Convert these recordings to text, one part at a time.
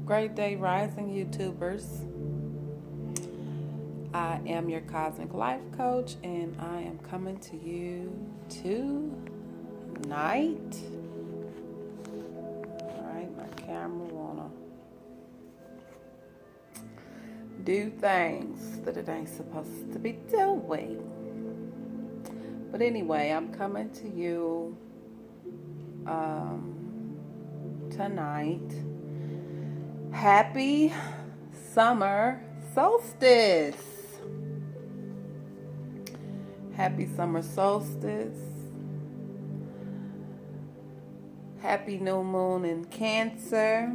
Great day, rising YouTubers. I am your cosmic life coach, and I am coming to you tonight. All right, my camera wanna do things that it ain't supposed to be doing. But anyway, I'm coming to you tonight. Happy summer solstice. Happy summer solstice. Happy new moon in Cancer.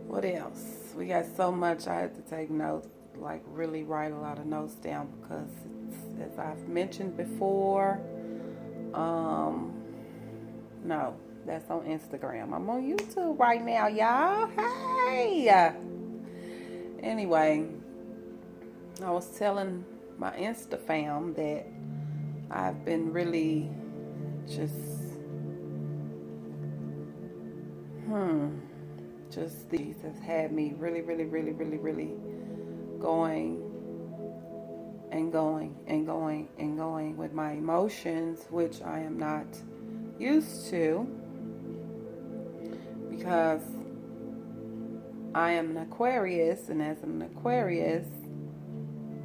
What else? We got so much. I had to take notes, like really write a lot of notes down because it's, as I've mentioned before, no, that's on Instagram. I'm on YouTube right now, y'all. Hey! Anyway, I was telling my Insta fam that I've been really just these have had me really going and going and going and going with my emotions, which I am not used to because I am an Aquarius, and as an Aquarius,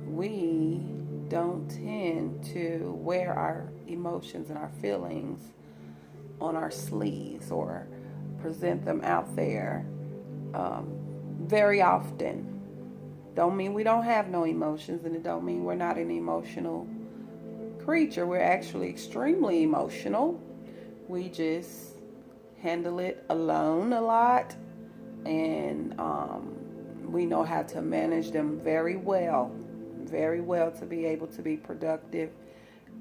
we don't tend to wear our emotions and our feelings on our sleeves or present them out there very often. Don't mean we don't have no emotions, and it don't mean we're not an emotional creature. We're actually extremely emotional. We just handle it alone a lot, and we know how to manage them very well to be able to be productive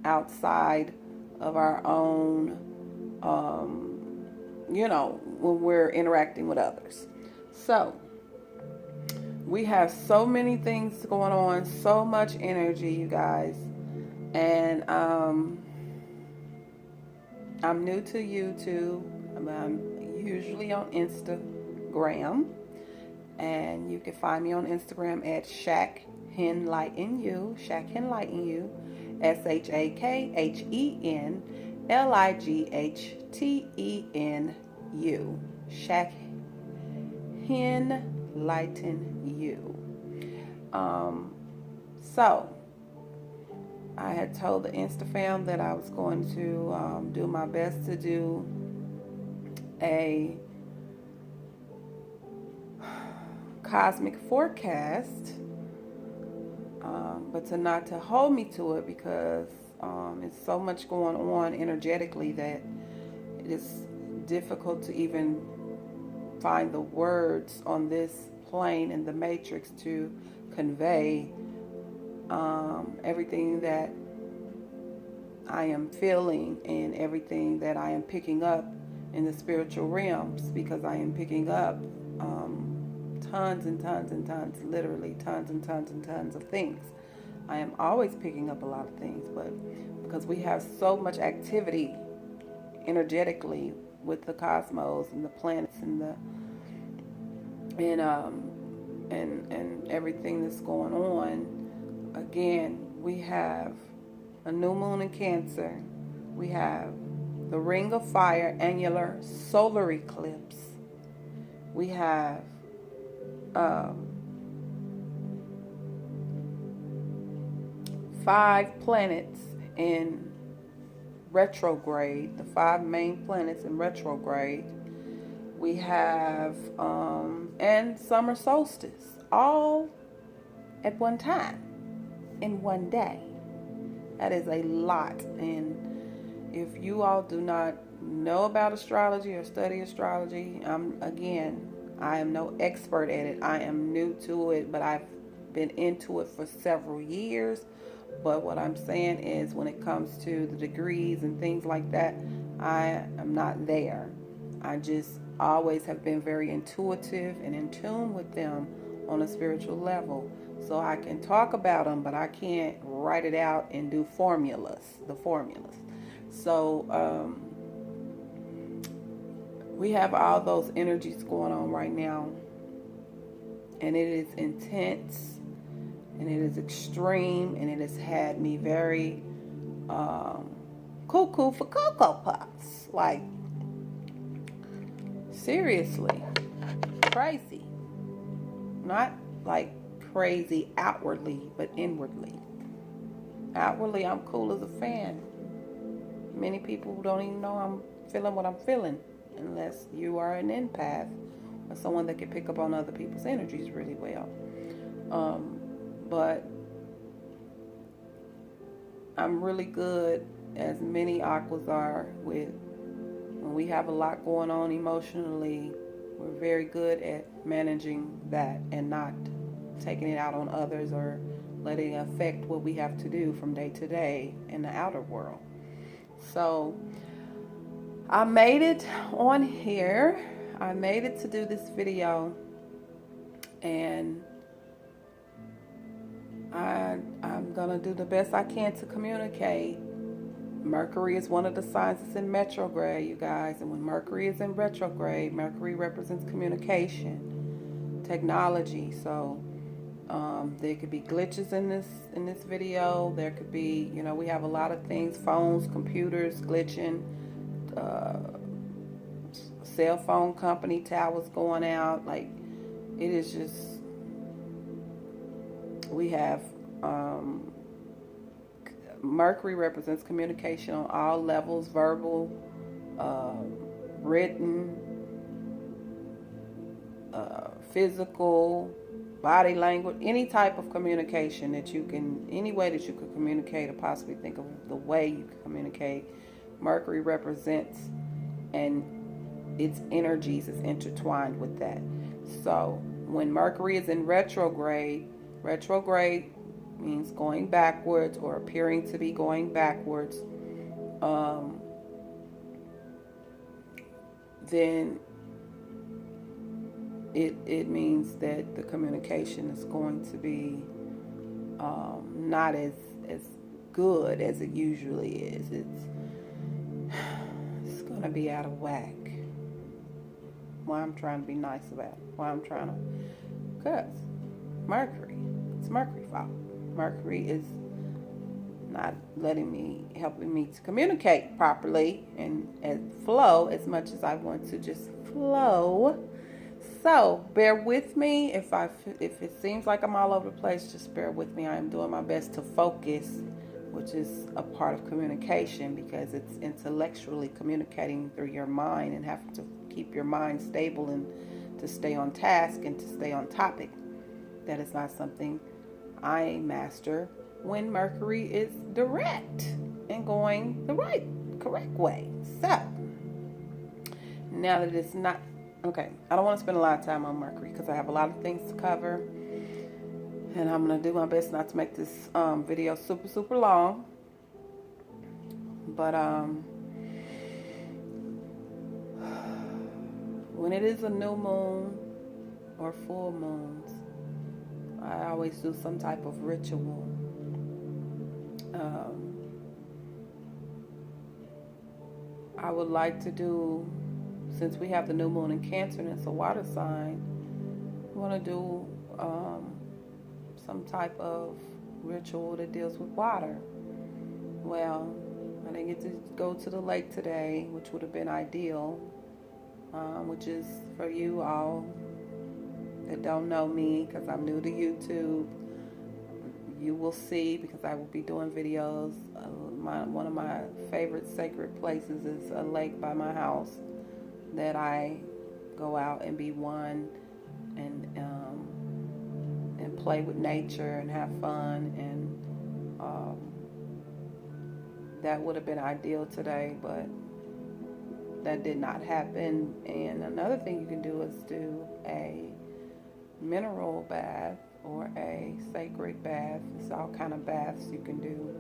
outside of our own, when we're interacting with others. So we have so many things going on, so much energy, you guys, and I'm new to YouTube. I'm usually on Instagram, and you can find me on Instagram at ShackHenLightenYou, ShackHenLightenYou, ShackHenLightenYou, ShackHenLightenYou. So I had told the Insta fam that I was going to do my best to do a cosmic forecast, but not to hold me to it because it's so much going on energetically that it is difficult to even find the words on this plane in the matrix to convey everything that I am feeling and everything that I am picking up in the spiritual realms, because I am picking up tons and tons and tons, literally tons and tons and tons of things. I am always picking up a lot of things, but because we have so much activity energetically with the cosmos and the planets and everything that's going on. Again, we have a new moon in Cancer. We have the Ring of Fire annular solar eclipse. We have 5 planets in retrograde, the 5 main planets in retrograde. We have and summer solstice, all at one time in one day. That is a lot. And if you all do not know about astrology or study astrology, I am no expert at it. I am new to it, but I've been into it for several years. But what I'm saying is, when it comes to the degrees and things like that, I am not there. I just always have been very intuitive and in tune with them on a spiritual level. So I can talk about them, but I can't write it out and do the formulas. So We have all those energies going on right now, and it is intense, and it is extreme, and it has had me very cuckoo for Cocoa Puffs. Like, seriously, crazy. Not like crazy outwardly, but inwardly. Outwardly, I'm cool as a fan. Many people don't even know I'm feeling what I'm feeling, unless you are an empath or someone that can pick up on other people's energies really well. But I'm really good, as many aquas are, with when we have a lot going on emotionally. We're very good at managing that and not taking it out on others or letting it affect what we have to do from day to day in the outer world. So I made it on here. I made it to do this video, and I'm gonna do the best I can to communicate. Mercury is one of the signs that's in retrograde, you guys, and when Mercury is in retrograde, Mercury represents communication, technology. So there could be glitches in this video. There could be, you know, we have a lot of things, phones, computers glitching, cell phone company towers going out. Like, it is just, we have Mercury represents communication on all levels: verbal, written, physical, body language, any type of communication that you can, any way that you could communicate or possibly think of the way you could communicate. Mercury represents, and its energies is intertwined with that. So when Mercury is in retrograde means going backwards or appearing to be going backwards, then it means that the communication is going to be not as good as it usually is. It's going to be out of whack. Why I'm trying to be nice about it. Why I'm trying to, because Mercury, it's Mercury fault. Mercury is not helping me to communicate properly and flow as much as I want to just flow. So bear with me if it seems like I'm all over the place. Just bear with me. I am doing my best to focus, which is a part of communication, because it's intellectually communicating through your mind and having to keep your mind stable and to stay on task and to stay on topic. That is not something I master when Mercury is direct and going the correct way. So now that it's not, okay, I don't want to spend a lot of time on Mercury because I have a lot of things to cover, and I'm going to do my best not to make this video super long. But when it is a new moon or full moons, I always do some type of ritual. I would like to do, since we have the new moon in Cancer and it's a water sign, I want to do some type of ritual that deals with water. Well, I didn't get to go to the lake today, which would have been ideal, which is for you all that don't know me, because I'm new to YouTube. You will see, because I will be doing videos. One of my favorite sacred places is a lake by my house that I go out and be one and play with nature and have fun, and that would have been ideal today, but that did not happen. And another thing you can do is do a mineral bath or a sacred bath. It's all kind of baths you can do: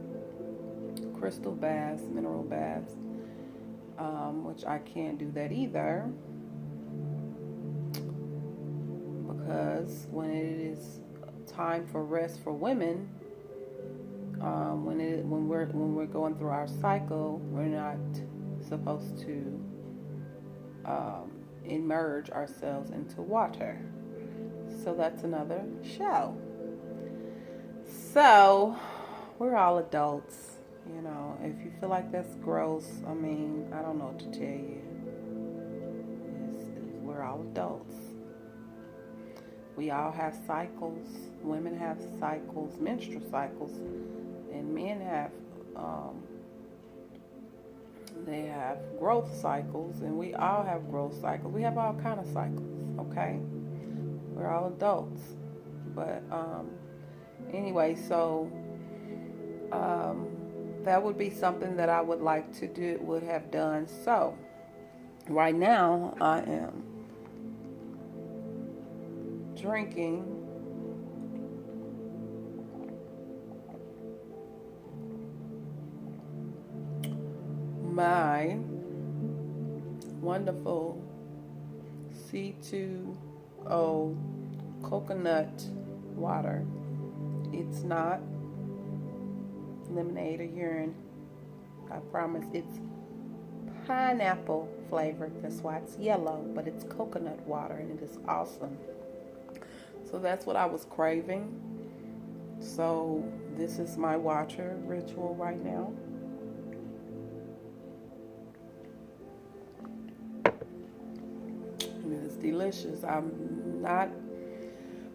crystal baths, mineral baths, which I can't do that either, because when it is time for rest for women, when we're going through our cycle, we're not supposed to immerse ourselves into water. So that's another show. So we're all adults. You know, if you feel like that's gross, I mean, I don't know what to tell you. We're all adults. We all have cycles. Women have cycles, menstrual cycles, and men have they have growth cycles, and we all have growth cycles. We have all kind of cycles. Okay, we're all adults. But anyway, so that would be something that I would like to do, would have done. So right now I am drinking my wonderful C2O coconut water. It's not lemonade or urine. I promise. It's pineapple flavored. That's why it's yellow, but it's coconut water, and it is awesome. So that's what I was craving. So this is my water ritual right now. And it is delicious.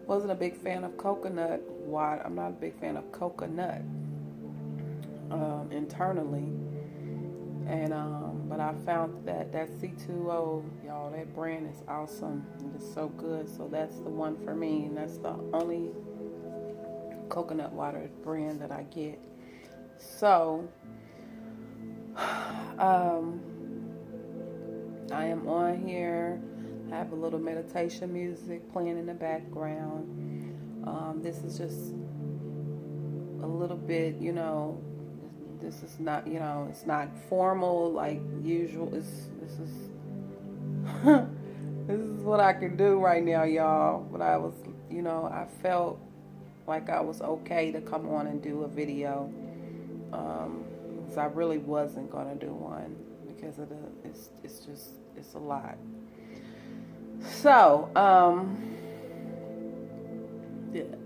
Wasn't a big fan of coconut water. I'm not a big fan of coconut internally. And but I found that C2O, y'all, that brand is awesome. It's so good. So that's the one for me, and that's the only coconut water brand that I get. So I am on here. I have a little meditation music playing in the background. This is just a little bit, you know, this is not, you know, it's not formal like usual. This is this is what I can do right now, y'all. But I was, you know, I felt like I was okay to come on and do a video. Because I really wasn't gonna do one because of it's a lot. So,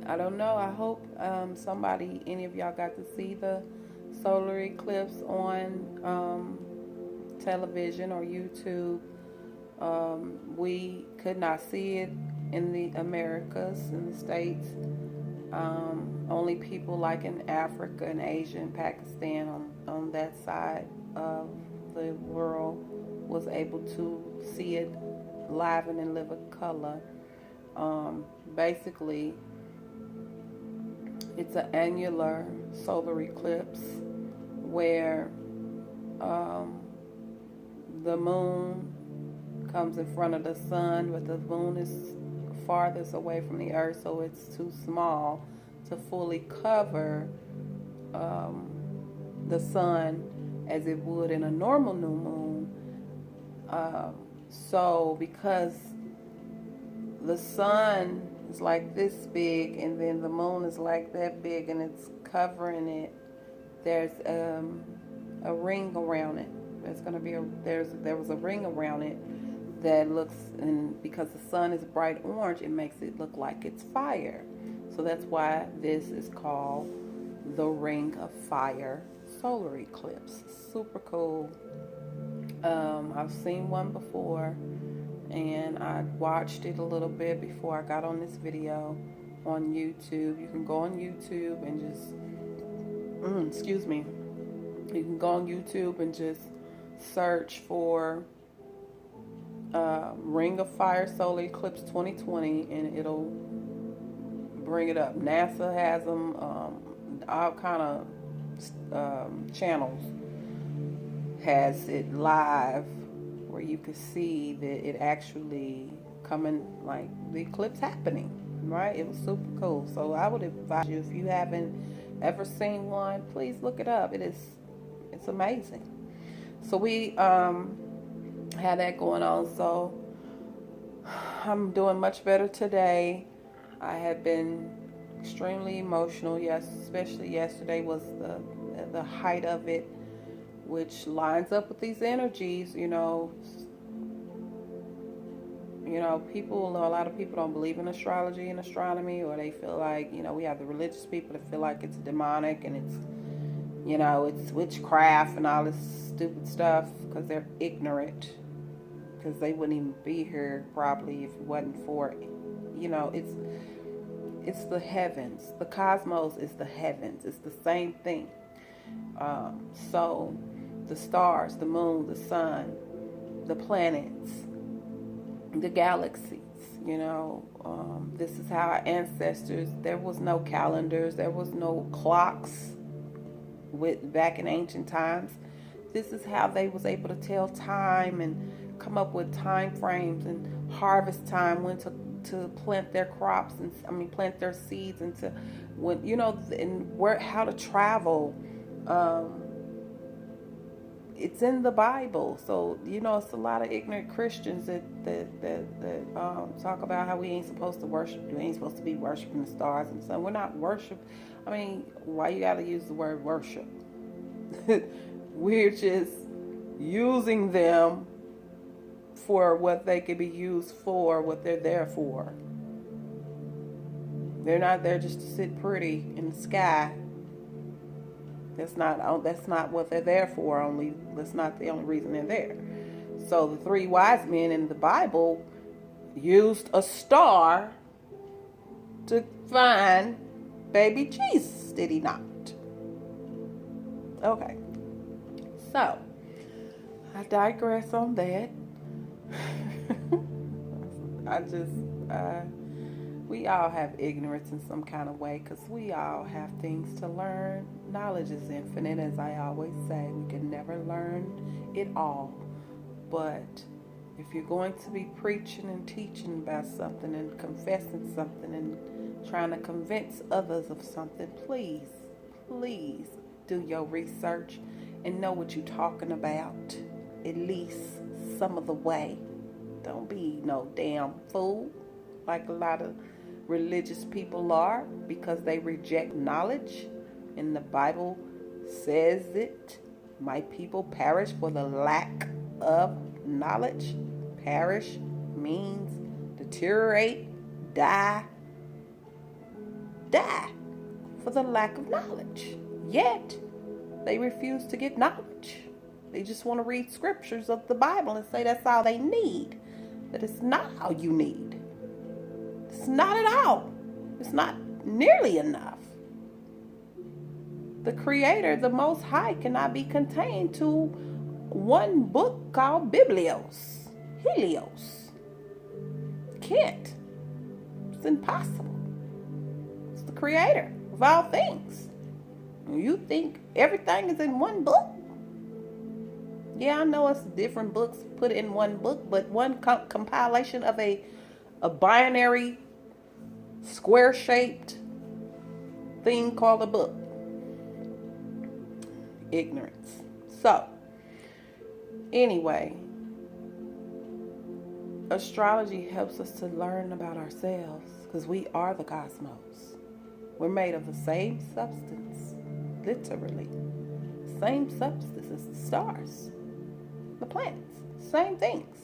I don't know. I hope any of y'all got to see the solar eclipse on television or YouTube. We could not see it in the Americas, in the States. Only people like in Africa and Asia and Pakistan on that side of the world was able to see it live and in living color. Basically, it's an annular solar eclipse where the moon comes in front of the sun, but the moon is farthest away from the earth, so it's too small to fully cover the sun as it would in a normal new moon. So because the sun is like this big and then the moon is like that big and it's covering it, there's a ring around it. There was a ring around it that looks, and because the sun is bright orange, it makes it look like it's fire. So that's why this is called the Ring of Fire solar eclipse. Super cool. I've seen one before, and I watched it a little bit before I got on this video on YouTube. You can go on YouTube and just, excuse me. You can go on YouTube and just search for Ring of Fire Solar Eclipse 2020, and it'll bring it up. NASA has them, all kind of channels has it live where you can see that it actually coming, like the eclipse happening, right? It was super cool. So I would advise you, if you haven't ever seen one, please look it up. It's amazing. So we had that going on. So I'm doing much better today. I had been extremely emotional. Yes, especially yesterday was the height of it, which lines up with these energies. You know, you know, a lot of people don't believe in astrology and astronomy, or they feel like, you know, we have the religious people that feel like it's demonic and it's, you know, it's witchcraft and all this stupid stuff because they're ignorant, because they wouldn't even be here probably if it wasn't for, you know, it's the heavens. The cosmos is the heavens. It's the same thing. So the stars, the moon, the sun, the planets, the galaxies, you know, this is how our ancestors, there was no calendars, there was no clocks back in ancient times. This is how they was able to tell time and come up with time frames and harvest time, when to plant their crops, and plant their seeds, and to, when, you know, and where, how to travel. It's in the Bible. So, you know, it's a lot of ignorant Christians that talk about how we ain't supposed to worship. We ain't supposed to be worshiping the stars and sun. We're not worship. I mean, why you gotta use the word worship? We're just using them for what they could be used for, what they're there for. They're not there just to sit pretty in the sky. That's not what they're there for. That's not the only reason they're there. So the three wise men in the Bible used a star to find baby Jesus, did he not? Okay. So I digress on that. We all have ignorance in some kind of way, because we all have things to learn. Knowledge is infinite, as I always say. We can never learn it all. But if you're going to be preaching and teaching about something and confessing something and trying to convince others of something, please do your research and know what you're talking about, at least some of the way. Don't be no damn fool like a lot of religious people are, because they reject knowledge. And the Bible says it. My people perish for the lack of knowledge. Perish means deteriorate, die for the lack of knowledge. Yet they refuse to get knowledge. They just want to read scriptures of the Bible and say that's all they need. That it's not all you need. It's not at all. It's not nearly enough. The Creator, the Most High, cannot be contained to one book called Biblios. Helios. Can't. It's impossible. It's the Creator of all things. You think everything is in one book? Yeah, I know it's different books put in one book, but one compilation of a binary, square-shaped thing called a book. Ignorance. So, anyway, astrology helps us to learn about ourselves, because we are the cosmos. We're made of the same substance, literally. Same substance as the stars, the planets, same things.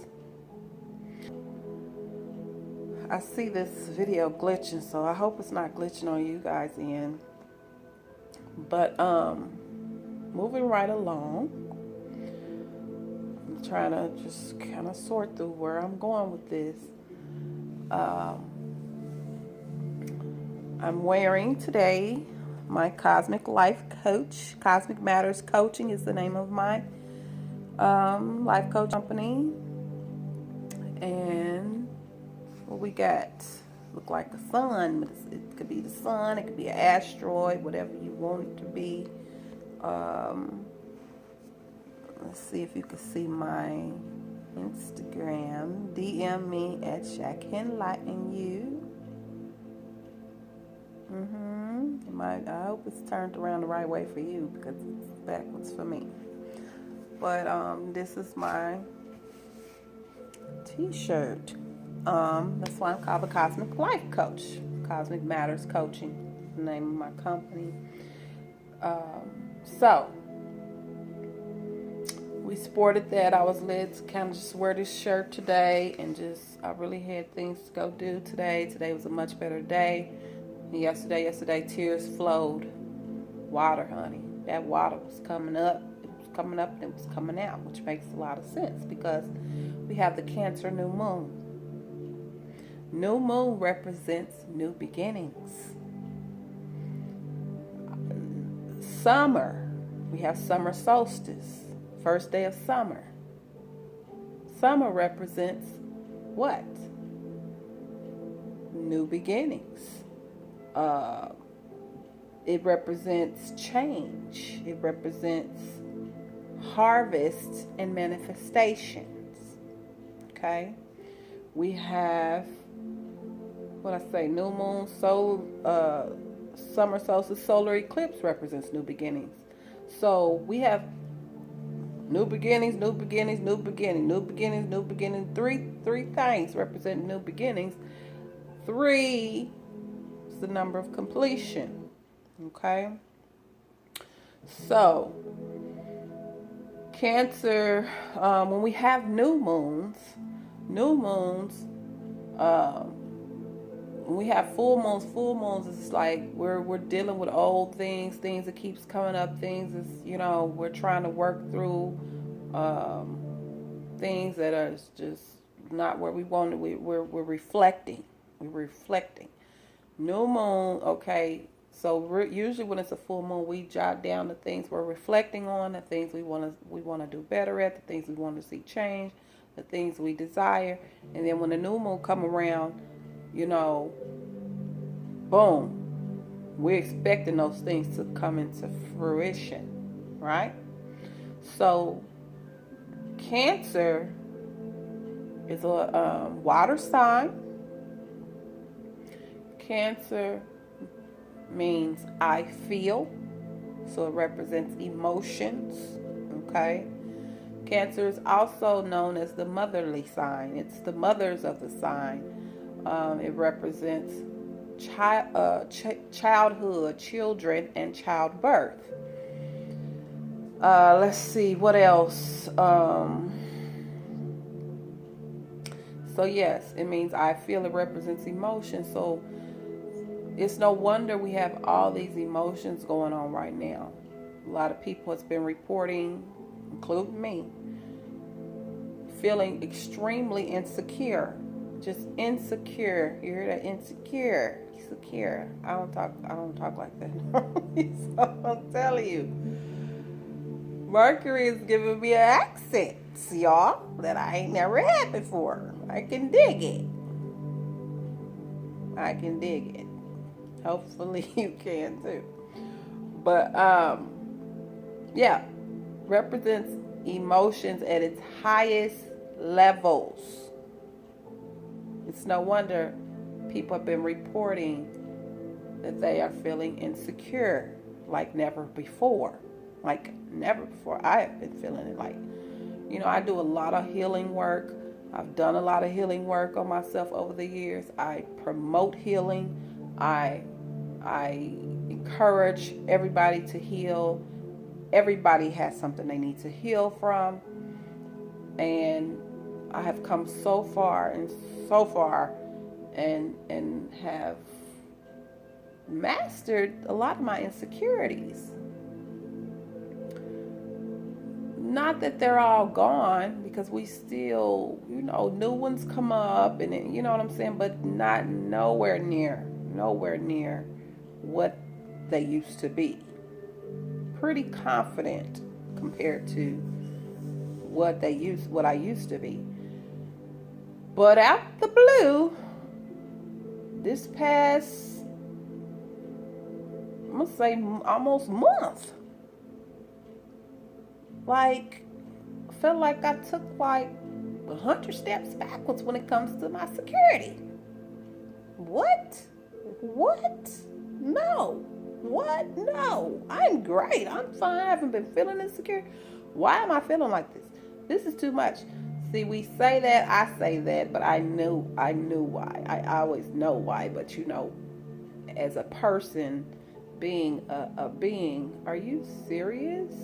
I see this video glitching, so I hope it's not glitching on you guys' end. But moving right along, I'm trying to just kind of sort through where I'm going with this. I'm wearing today my Cosmic Life Coach. Cosmic Matters Coaching is the name of my life coach company. And what we got, look like the sun, but it could be the sun, it could be an asteroid, whatever you want it to be. Let's see if you can see my Instagram. DM me at ShackEnlightening I hope it's turned around the right way for you, because it's backwards for me. But this is my t-shirt. That's why I'm called the Cosmic Life Coach. Cosmic Matters Coaching, the name of my company. So we we sported that. I was led to kind of just wear this shirt today, and just I really had things to go do today. Today was a much better day. And yesterday tears flowed. Water, honey. That water was coming up. It was coming up and it was coming out, which makes a lot of sense because we have the Cancer new moon. New moon represents new beginnings. Summer. We have summer solstice. First day of summer. Summer represents what? New beginnings. It represents change. It represents harvest and manifestations. Okay? We have, what I say, new moon, summer solstice, solar eclipse represents new beginnings. So we have new beginnings, new beginnings, new beginning, new beginnings, new beginning. Three things represent new beginnings. 3 is the number of completion. Okay? So, Cancer, when we have new moons, when we have full moons is like we're dealing with old things that keeps coming up, things is, we're trying to work through things that are just not where we want to. We're reflecting. New moon, okay. So usually when it's a full moon, we jot down the things we're reflecting on, the things we want to do better at, the things we want to see change, the things we desire, and then when the new moon come around, boom, we're expecting those things to come into fruition, right? So Cancer is a water sign. Cancer means I feel, so it represents emotions. Okay, Cancer is also known as the motherly sign. It's the mothers of the sign. It represents childhood, children, and childbirth. Let's see what else. So yes, it means I feel. It represents emotion. So it's no wonder we have all these emotions going on right now. A lot of people has been reporting, including me, feeling extremely insecure. Just insecure. You hear that? Insecure. I don't talk like that. So I'm telling you. Mercury is giving me an accent, y'all, that I ain't never had before. I can dig it. Hopefully you can too. But yeah, represents emotions at its highest levels. It's no wonder people have been reporting that they are feeling insecure like never before. I have been feeling it like, I do a lot of healing work. I've done a lot of healing work on myself over the years. I promote healing. I encourage everybody to heal. Everybody has something they need to heal from. And I have come so far and have mastered a lot of my insecurities. Not that they're all gone, because we still, new ones come up, and you know what I'm saying, but not nowhere near what they used to be. Pretty confident compared to what I used to be. But out the blue, this past, I'm gonna say almost month, felt like I took 100 steps backwards when it comes to my security. What? No. What? No. I'm great. I'm fine. I haven't been feeling insecure. Why am I feeling like this? This is too much. See, we say that, I say that, but I knew why. I always know why, but as a person, being a being, are you serious?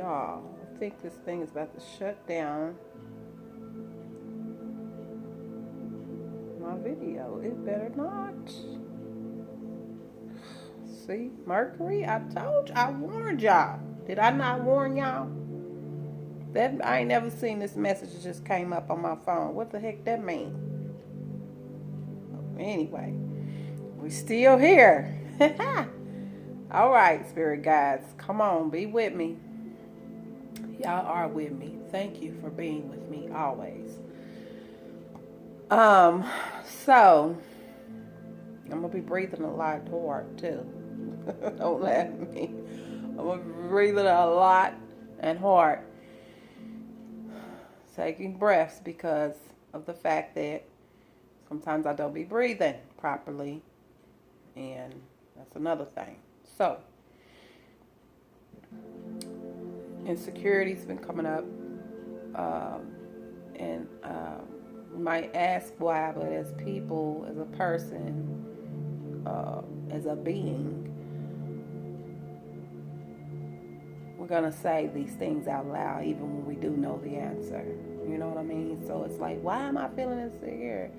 y'all, I think this thing is about to shut down my video. It better not. See, Mercury, I told you, I warned y'all. Did I not warn y'all? That I ain't never seen this message that just came up on my phone. What the heck that mean? Anyway, we still here. All right, spirit guides, come on, be with me. Y'all are with me. Thank you for being with me always. So I'm gonna be breathing a lot hard too. Don't laugh at me. I'm gonna be breathing a lot and hard. Taking breaths because of the fact that sometimes I don't be breathing properly, and that's another thing. So, insecurity's been coming up, and you might ask why, but as people, as a person, as a being, we're gonna say these things out loud even when we do know the answer. You know what I mean? So it's like, why am I feeling insecure?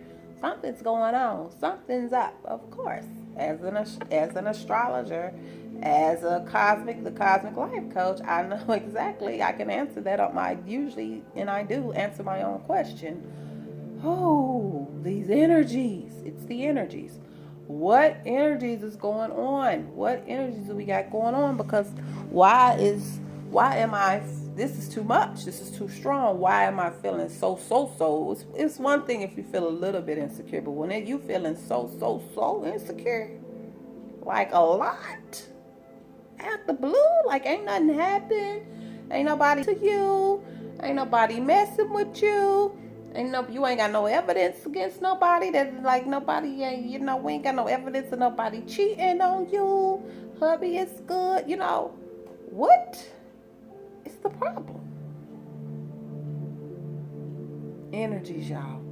Something's going on. Something's up. Of course, as an astrologer, as the cosmic life coach, I know exactly. I can answer that on my I do answer my own question. Oh, these energies. It's the energies. What energies is going on? What energies do we got going on? Because why am I, this is too much. This is too strong. Why am I feeling so? It's one thing if you feel a little bit insecure, but when you feeling so insecure, like a lot, out the blue, like ain't nothing happened. Ain't nobody to you. Ain't nobody messing with you. You ain't got no evidence against nobody. That like nobody, we ain't got no evidence of nobody cheating on you. Hubby is good, What is the problem? Energies, y'all.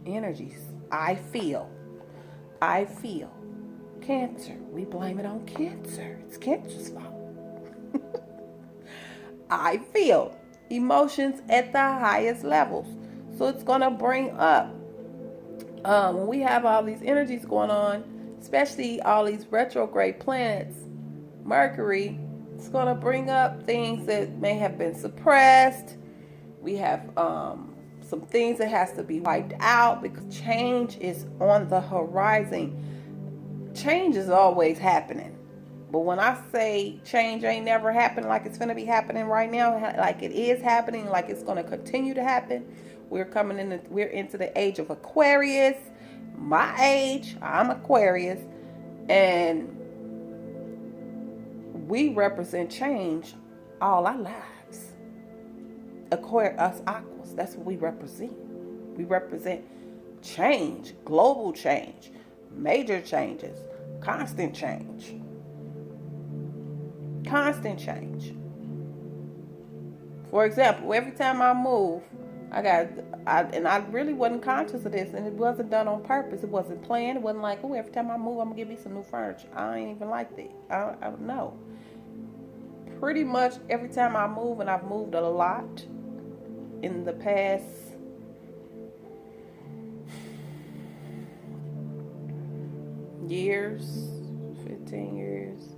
Energies. I feel. Cancer. We blame it on cancer. It's cancer's fault. I feel emotions at the highest levels. So it's going to bring up, when we have all these energies going on, especially all these retrograde planets, Mercury, it's going to bring up things that may have been suppressed. We have some things that has to be wiped out because change is on the horizon. Change is always happening. But when I say change ain't never happened, like it's going to be happening right now, like it is happening, like it's going to continue to happen. We're into the age of Aquarius. My age, I'm Aquarius, and we represent change all our lives. Us Aquas, that's what we represent. We represent change, global change, major changes, constant change. Constant change. For example, every time I move, I really wasn't conscious of this, and it wasn't done on purpose. It wasn't planned. It wasn't like, every time I move, I'm gonna get me some new furniture. I ain't even like that. I don't know. Pretty much every time I move, and I've moved a lot in the past years, 15 years.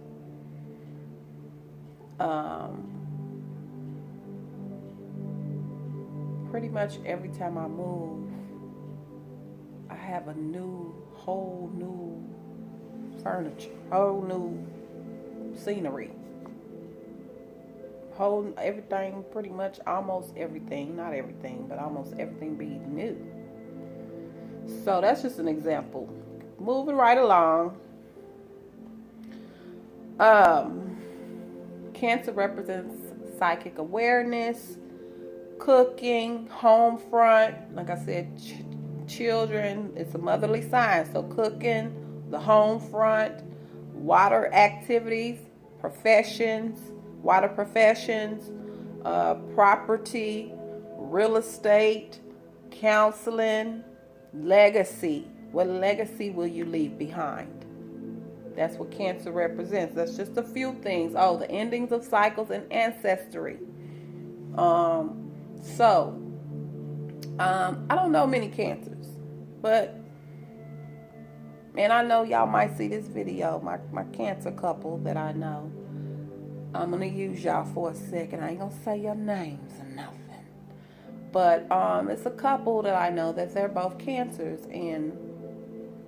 Pretty much every time I move, I have a whole new furniture, whole new scenery, everything, pretty much almost everything, not everything, but almost everything be new. So that's just an example. Moving right along. Cancer represents psychic awareness, cooking, home front. Like I said, children, it's a motherly sign. So cooking, the home front, water activities, water professions, property, real estate, counseling, legacy. What legacy will you leave behind? That's what Cancer represents. That's just a few things. Oh, the endings of cycles and ancestry. I don't know many Cancers, but, and I know y'all might see this video, my Cancer couple that I know. I'm going to use y'all for a second. I ain't going to say your names or nothing. But it's a couple that I know that they're both Cancers, and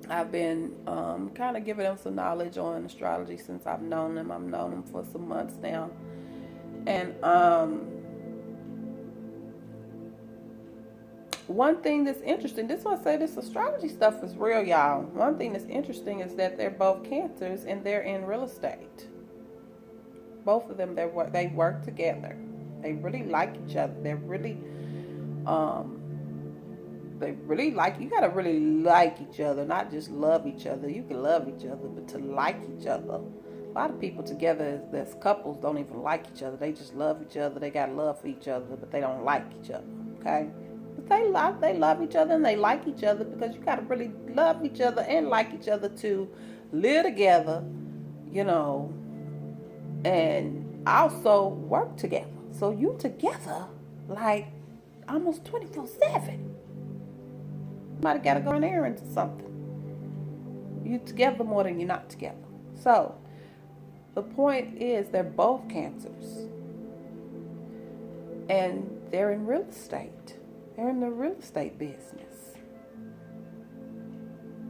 I've been kind of giving them some knowledge on astrology since I've known them. I've known them for some months now. And one thing that's interesting, this is why I say this astrology stuff is real, y'all. One thing that's interesting is that they're both Cancers and they're in real estate. Both of them, they work together. They really like each other. They're really, like, you gotta really like each other, not just love each other. You can love each other, but to like each other. A lot of people together as couples don't even like each other. They just love each other. They got love for each other, but they don't like each other. Okay. But they love each other and they like each other, because you got to really love each other and like each other to live together, you know, and also work together. So you together like almost 24/7. Somebody got to go on errands or something. You together more than you're not together. So the point is, they're both Cancers, and they're in real estate. They're in the real estate business.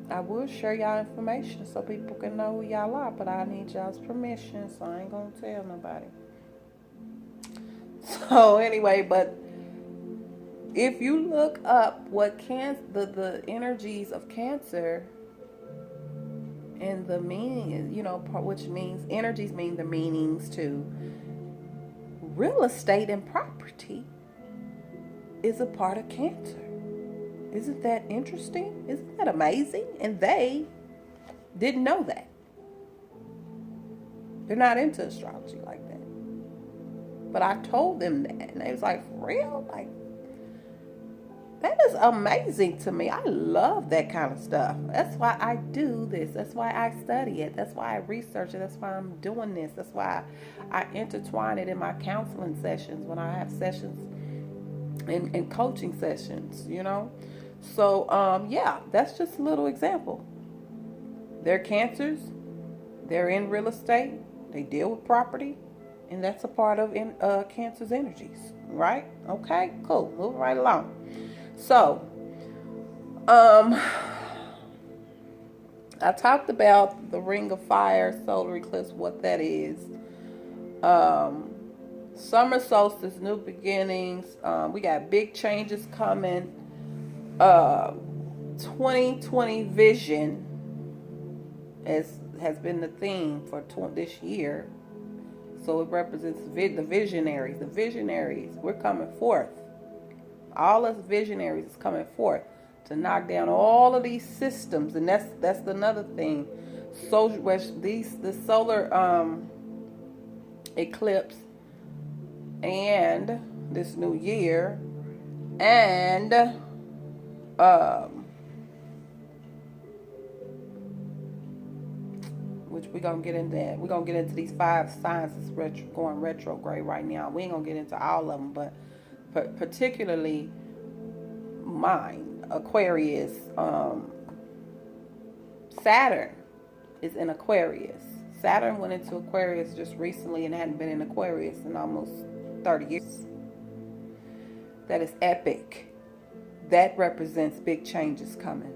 I will share y'all information so people can know who y'all are, but I need y'all's permission, so I ain't gonna tell nobody. So anyway, but if you look up what the energies of Cancer and the meaning is, you know, which means energies mean the meanings to real estate and property, is a part of Cancer. Isn't that interesting? Isn't that amazing? And they didn't know that. They're not into astrology like that. But I told them that, and they was like, for real? Like, that is amazing to me. I love that kind of stuff. That's why I do this. That's why I study it. That's why I research it. That's why I'm doing this. That's why I intertwine it in my counseling sessions, when I have sessions and coaching sessions, you know. So yeah, that's just a little example. They're Cancers. They're in real estate. They deal with property, and that's a part of Cancer's energies, right? Okay, cool. Moving right along. So I talked about the Ring of Fire solar eclipse, what that is. Summer solstice, new beginnings. We got big changes coming. 2020 vision has been the theme for this year. So it represents the visionaries. The visionaries, we're coming forth. All us visionaries is coming forth to knock down all of these systems, and that's another thing. So the solar eclipse and this new year, and which we're gonna get into that. We're gonna get into these 5 signs that's going retrograde right now. We ain't gonna get into all of them, but particularly mine, Aquarius. Saturn is in Aquarius. Saturn went into Aquarius just recently and hadn't been in Aquarius in almost 30 years. That is epic. That represents big changes coming.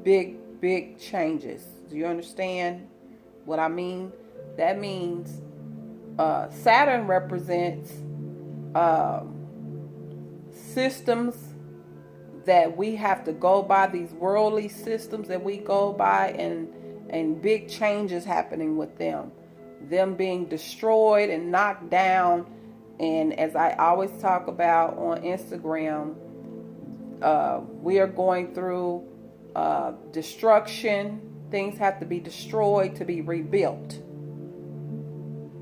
Big changes. Do you understand what I mean? That means Saturn represents systems that we have to go by, these worldly systems that we go by, and big changes happening with them being destroyed and knocked down. And as I always talk about on Instagram, we are going through destruction. Things have to be destroyed to be rebuilt.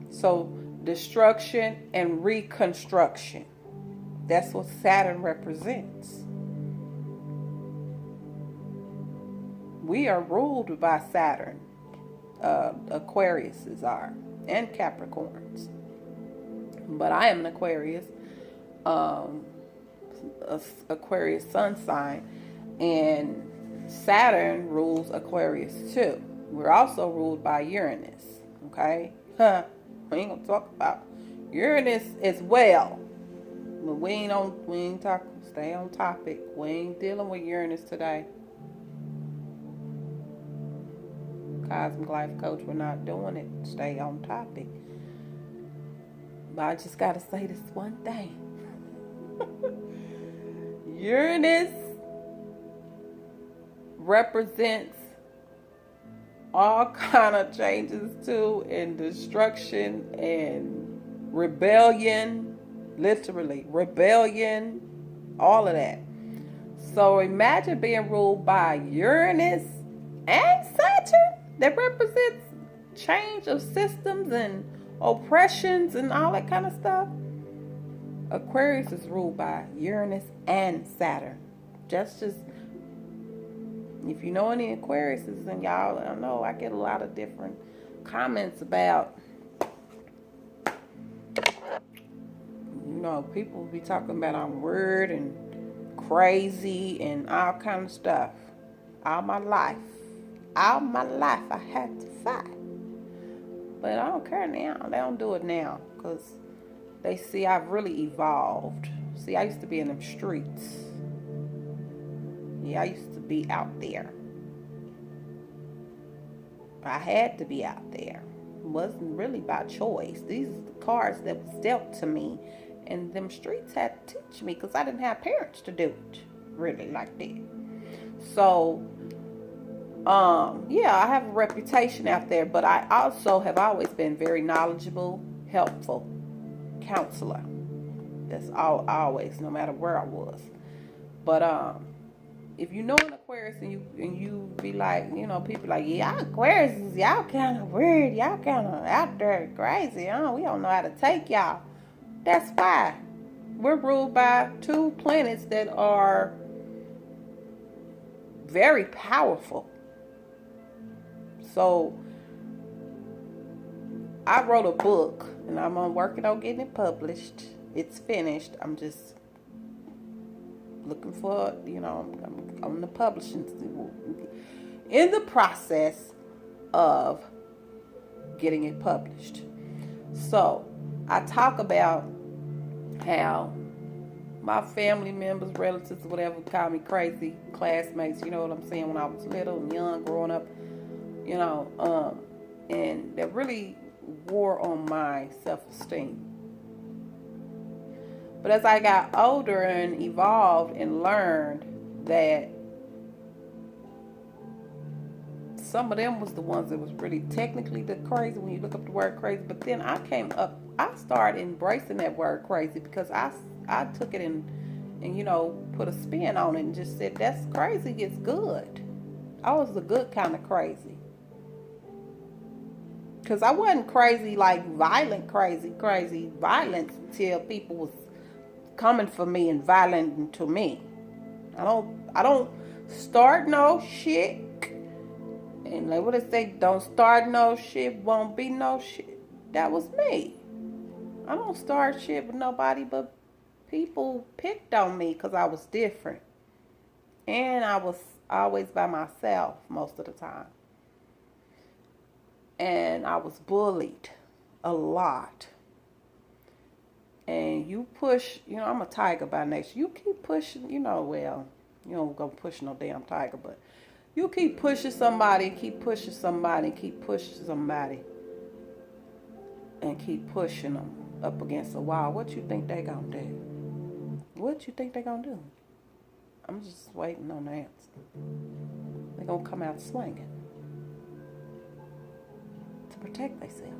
So destruction and reconstruction. That's what Saturn represents. we are ruled by Saturn. Aquariuses are, and Capricorns. But I am an Aquarius, Aquarius sun sign, and Saturn rules Aquarius too. We're also ruled by Uranus. Okay, we ain't gonna talk about Uranus as well, but we ain't talking. Stay on topic. We ain't dealing with Uranus today. Cosmic Life Coach, we're not doing it. Stay on topic. But I just gotta say this one thing. Uranus represents all kind of changes too, and destruction and rebellion, literally rebellion, all of that. So imagine being ruled by Uranus and Saturn, that represents change of systems and oppressions and all that kind of stuff. Aquarius is ruled by Uranus and Saturn. Just if you know any Aquariuses, and y'all, I know I get a lot of different comments about, people be talking about I'm weird and crazy and all kind of stuff. All my life I had to fight. But I don't care now. They don't do it now because they see I've really evolved. See, I used to be in them streets. Yeah, I used to be out there. I had to be out there. It wasn't really by choice. These are the cards that was dealt to me. And them streets had to teach me because I didn't have parents to do it really like that. So, yeah, I have a reputation out there, but I also have always been very knowledgeable, helpful counselor. That's always, no matter where I was. But if you know an Aquarius and you be like, people like, yeah, Aquarius, y'all kind of weird, y'all kind of out there crazy, we don't know how to take y'all. That's why we're ruled by two planets that are very powerful. So I wrote a book and I'm working on getting it published. It's finished. I'm just looking for, I'm on the publishing, in the process of getting it published. So I talk about how my family members, relatives, whatever, call me crazy, classmates, you know what I'm saying, when I was little and young, growing up, and that really wore on my self-esteem. But as I got older and evolved and learned that some of them was the ones that was really technically the crazy when you look up the word crazy. But then I started embracing that word crazy because I took it and put a spin on it and just said, that's crazy, it's good. I was the good kind of crazy. Because I wasn't crazy like violent crazy violence until people was coming for me and violent to me. I don't start no shit. And like what they say, don't start no shit, won't be no shit. That was me. I don't start shit with nobody, but people picked on me because I was different. And I was always by myself most of the time. And I was bullied a lot. And you push, I'm a tiger by nature. You keep pushing, well, you don't go push no damn tiger, but you keep pushing somebody, keep pushing somebody, keep pushing somebody, and keep pushing them up against a wall. What you think they gonna do? What you think they gonna do? I'm just waiting on the answer. They gonna come out swinging to protect themselves.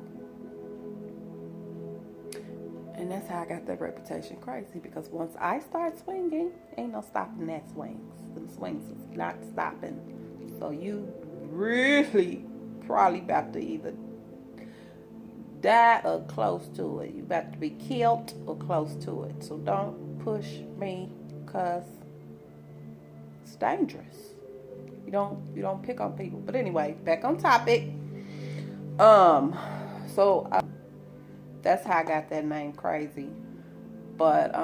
And that's how I got that reputation crazy, because once I start swinging, ain't no stopping that swings. Them swings is not stopping. So you really probably about to either die or close to it. You about to be killed or close to it. So don't push me, because it's dangerous. You don't pick on people. But anyway, back on topic. So that's how I got that name, Crazy. But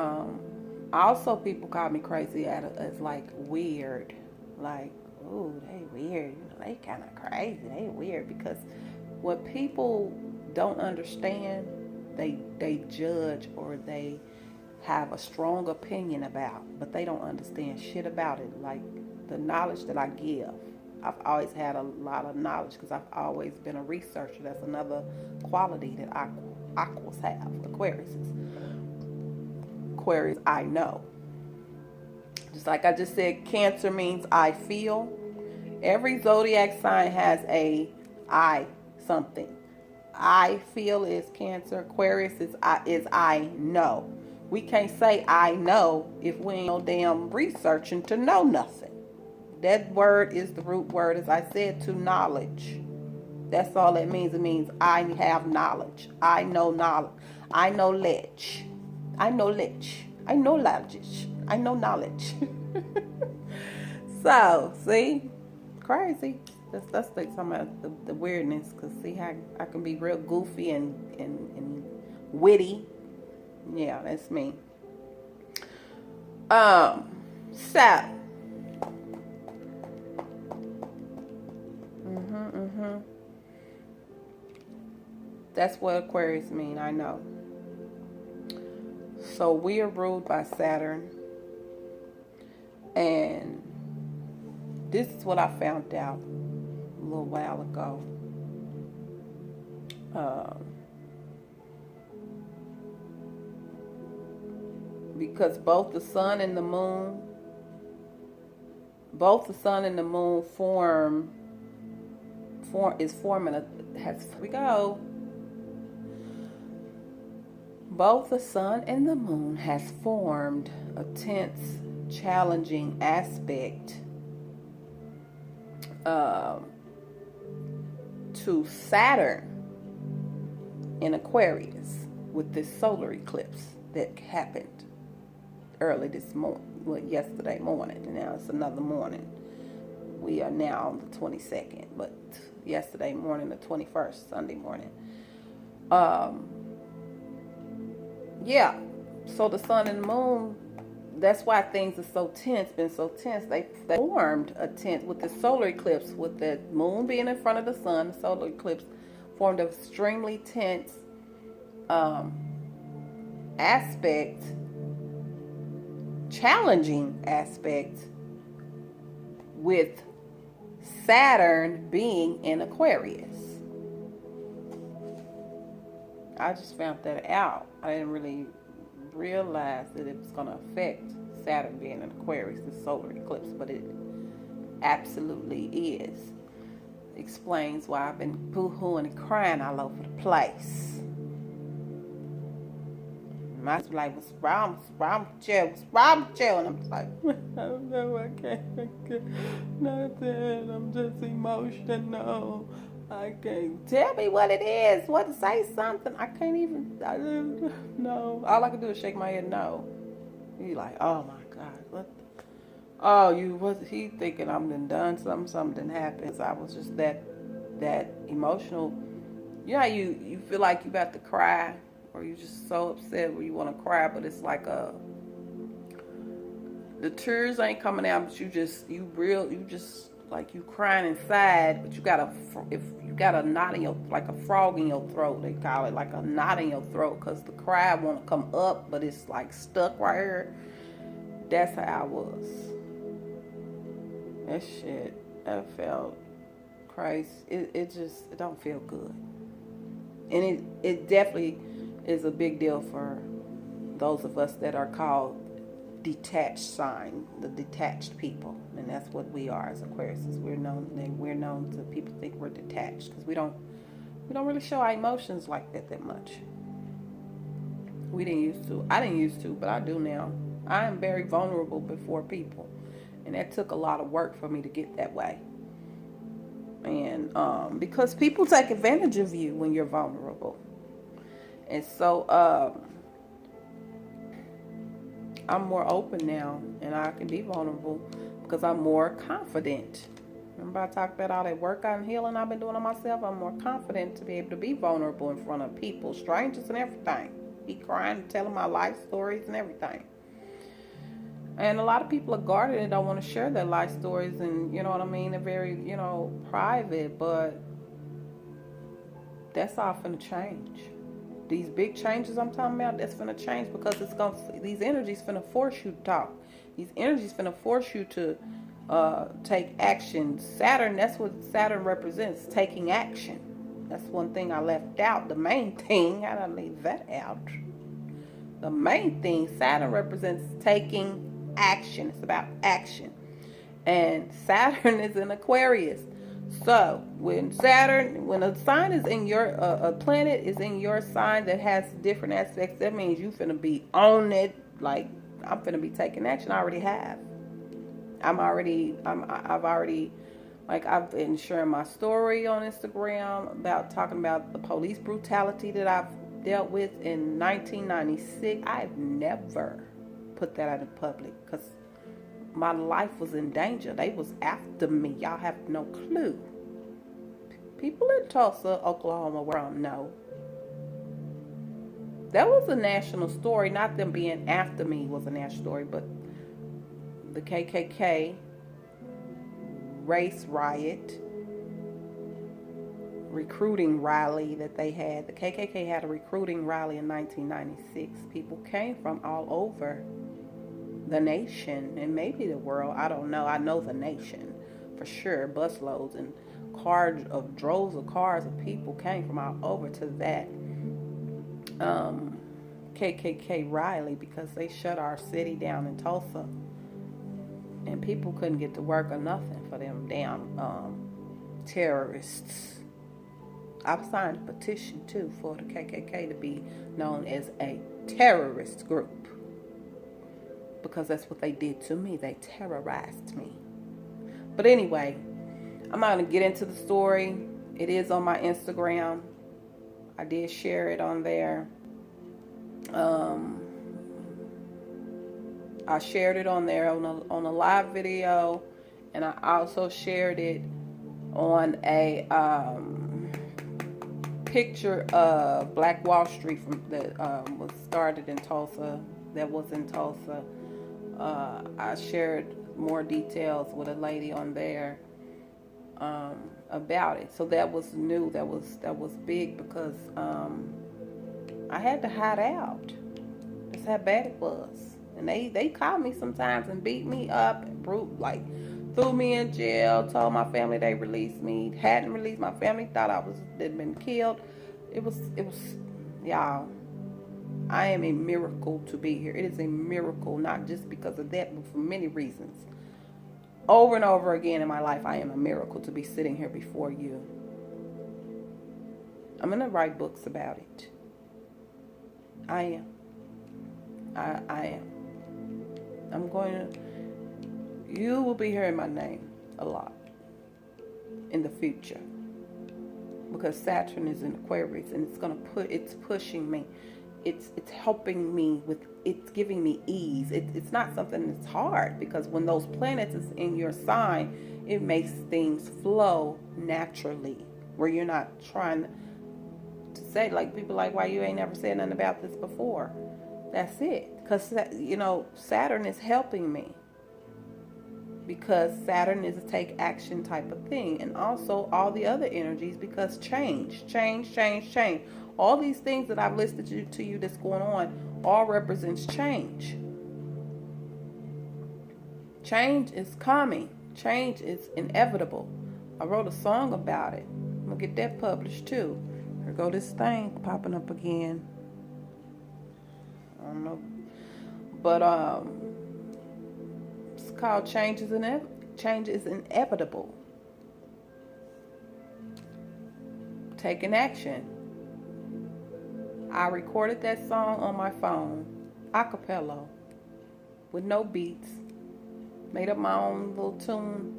also people call me crazy as like weird, like, ooh, they weird. You know, they kind of crazy. They weird because what people don't understand, they judge or they have a strong opinion about, but they don't understand shit about it. Like the knowledge that I give, I've always had a lot of knowledge because I've always been a researcher. That's another quality that Aquas have, Aquariuses. Aquarius, I know. Just like I just said, Cancer means I feel. Every zodiac sign has a I something. I feel is Cancer. Aquarius is I know. We can't say I know if we ain't no damn researching to know nothing. That word is the root word, as I said, to knowledge. That's all it means. It means I have knowledge. I know knowledge. I know ledge. I know ledge. I know knowledge. I know knowledge. So, see? Crazy. That's like some of the weirdness. Because see how I can be real goofy and witty. Yeah, that's me. So. That's what Aquarius mean, I know. So we are ruled by Saturn. And this is what I found out a little while ago. Because both the sun and the moon both the sun and the moon has formed a tense, challenging aspect to Saturn in Aquarius with this solar eclipse that happened early this morning, yesterday morning, and now it's another morning. We are now on the 22nd, but yesterday morning, the 21st, Sunday morning. Yeah, so the sun and the moon, that's why things are so tense, been so tense. They formed a tense with the solar eclipse, with the moon being in front of the sun. The solar eclipse formed an extremely tense aspect, challenging aspect with Saturn being in Aquarius. I just found that out. I didn't really realize that it was going to affect Saturn being in Aquarius, the solar eclipse, but it absolutely is. Explains why I've been boo-hooing and crying all over the place. My like, what's wrong with you? And I'm like, I don't know, I can't get nothing. I'm just emotional. I can't. Tell me what it is. Say something. I can't even. No. All I can do is shake my head. No. He like, oh my God, what? Was he thinking I'm done something? Something happened. I was just that emotional. You know how you feel like you about to cry, or you're just so upset where you want to cry, but it's like the tears ain't coming out, but you just like you crying inside, but you got a knot in your, like a frog in your throat. They call it like a knot in your throat, because the cry won't come up, but it's like stuck right here. That's how I was. That shit, that felt crazy. It don't feel good, and it definitely is a big deal for those of us that are called detached sign, the detached people, and that's what we are as Aquariuses. We're known to people think we're detached because we don't really show our emotions like that much. We didn't used to. I didn't used to, but I do now. I am very vulnerable before people, and that took a lot of work for me to get that way. And because people take advantage of you when you're vulnerable, and so I'm more open now, and I can be vulnerable because I'm more confident Remember I talked about all that workout and healing I've been doing on myself? I'm more confident to be able to be vulnerable in front of people, strangers and everything. Be crying and telling my life stories and everything. And a lot of people are guarded and don't want to share their life stories, and you know what I mean? They're very, private, but that's all finna change. These big changes I'm talking about, that's finna change, because these energies finna force you to talk. These energies finna force you to take action. Saturn, that's what Saturn represents, taking action. That's one thing I left out. The main thing, how did I leave that out? The main thing, Saturn represents taking action. It's about action. And Saturn is in Aquarius. So when a sign is in your, a planet is in your sign that has different aspects, that means you finna be on it. Like, I'm finna be taking action. I already have. I've been sharing my story on Instagram about talking about the police brutality that I've dealt with in 1996. I've never put that out in public because my life was in danger. They was after me. Y'all have no clue. People in Tulsa, Oklahoma, where I know, that was a national story. Not them being after me was a national story, but the KKK race riot recruiting rally that they had. The KKK had a recruiting rally in 1996. People came from all over the nation and maybe the world. I don't know. I know the nation for sure. Busloads and droves of cars of people came from all over to that KKK rally because they shut our city down in Tulsa. And people couldn't get to work or nothing for them damn terrorists. I've signed a petition too for the KKK to be known as a terrorist group, because that's what they did to me. They terrorized me. But anyway, I'm not going to get into the story. It is on my Instagram. I did share it on there. I shared it on there on a live video, and I also shared it on a picture of Black Wall Street that was started in Tulsa. That was in Tulsa. I shared more details with a lady on there about it. So that was new. That was big because I had to hide out. That's how bad it was. And they called me sometimes and beat me up and threw me in jail, told my family they released me, hadn't released. My family thought had been killed. It was y'all, I am a miracle to be here. It is a miracle, not just because of that, but for many reasons. Over and over again in my life, I am a miracle to be sitting here before you. I'm going to write books about it. I am. I am. You will be hearing my name a lot in the future, because Saturn is in Aquarius, and it's pushing me. It's helping me it's giving me ease. It's not something that's hard, because when those planets is in your sign, it makes things flow naturally, where you're not trying to say, like, people like, why you ain't never said nothing about this before? That's it. Because, Saturn is helping me. Because Saturn is a take action type of thing. And also all the other energies, because change. All these things that I've listed to you that's going on all represents change. Change is coming. Change is inevitable. I wrote a song about it. I'm going to get that published too. Here go this thing popping up again. I don't know. But it's called Change is Inevitable. Taking action. I recorded that song on my phone, a cappella, with no beats. Made up my own little tune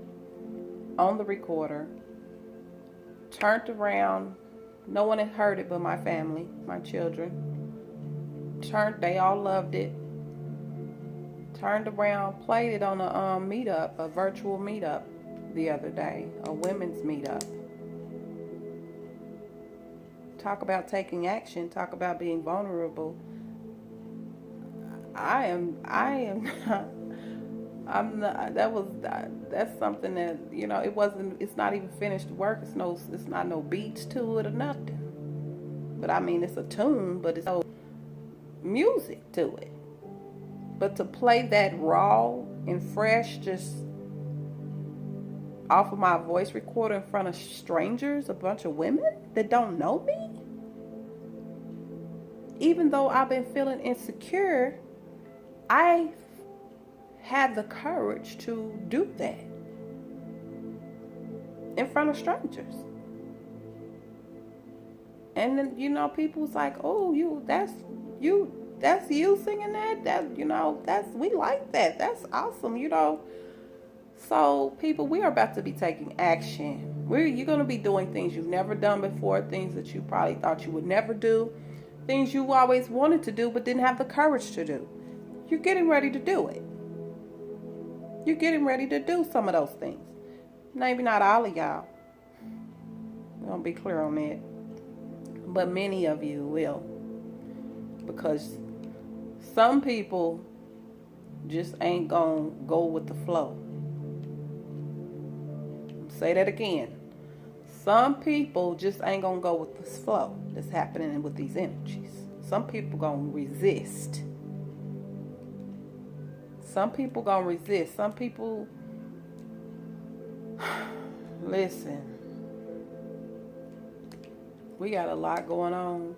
on the recorder. Turned around. No one had heard it but my family, my children. They all loved it. Turned around, played it on a meetup, a virtual meetup the other day, a women's meetup. Talk about taking action, talk about being vulnerable. That's something that, you know, it's not even finished work. It's not no beats to it or nothing. But I mean, it's a tune, but it's no music to it. But to play that raw and fresh, just off of my voice recorder in front of strangers, a bunch of women that don't know me, even though I've been feeling insecure, I had the courage to do that in front of strangers. And then, you know, people was like, "Oh, that's you singing that? That, you know, we like that. That's awesome, you know." So, people, we are about to be taking action. You're going to be doing things you've never done before, things that you probably thought you would never do, things you always wanted to do but didn't have the courage to do. You're getting ready to do it. You're getting ready to do some of those things. Maybe not all of y'all. I'm going to be clear on that. But many of you will. Because some people just ain't going to go with the flow. Say that again. Some people just ain't going to go with this flow that's happening with these energies. Some people going to resist. Some people going to resist. Some people, listen, we got a lot going on.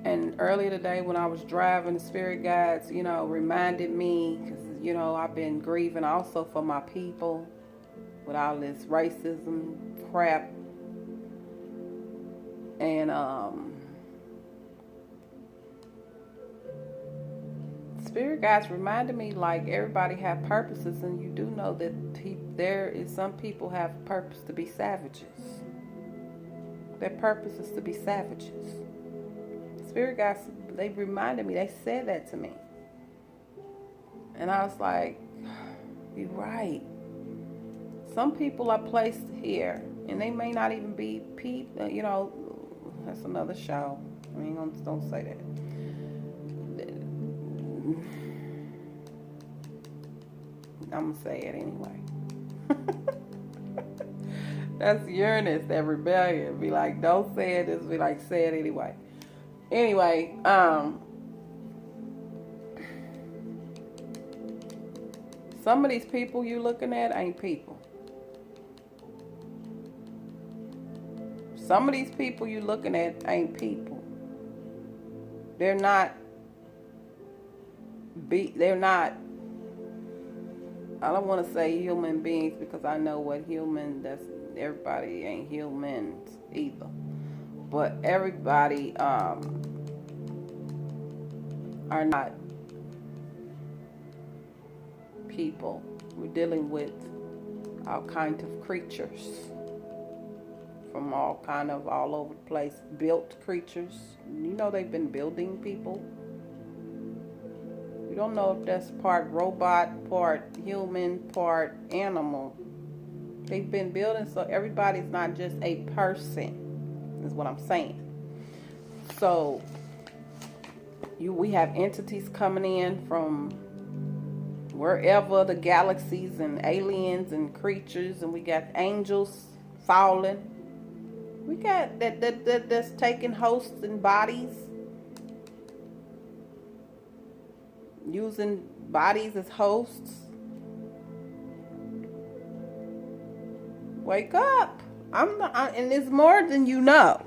And earlier today when I was driving, the spirit guides, you know, reminded me, because, you know, I've been grieving also for my people with all this racism crap. And spirit guides reminded me, like, everybody have purposes, and you do know that some people have purpose to be savages. Their purpose is to be savages. Spirit guides, they reminded me, they said that to me. And I was like, you're right. Some people are placed here, and they may not even be people, you know, that's another show. I mean, don't say that. I'm going to say it anyway. That's Uranus, that rebellion. Be like, don't say it. Just be like, say it anyway. Anyway, some of these people you looking at ain't people. Some of these people you looking at ain't people. They're not, I don't want to say human beings, because I know what everybody ain't humans either. But everybody are not people. We're dealing with all kinds of creatures from all over the place. Built creatures. You know, they've been building people. You don't know if that's part robot, part human, part animal. They've been building, so everybody's not just a person, is what I'm saying. So we have entities coming in from wherever, the galaxies and aliens and creatures, and we got angels falling. We got that's taking hosts and bodies, using bodies as hosts. Wake up. And it's more than you know.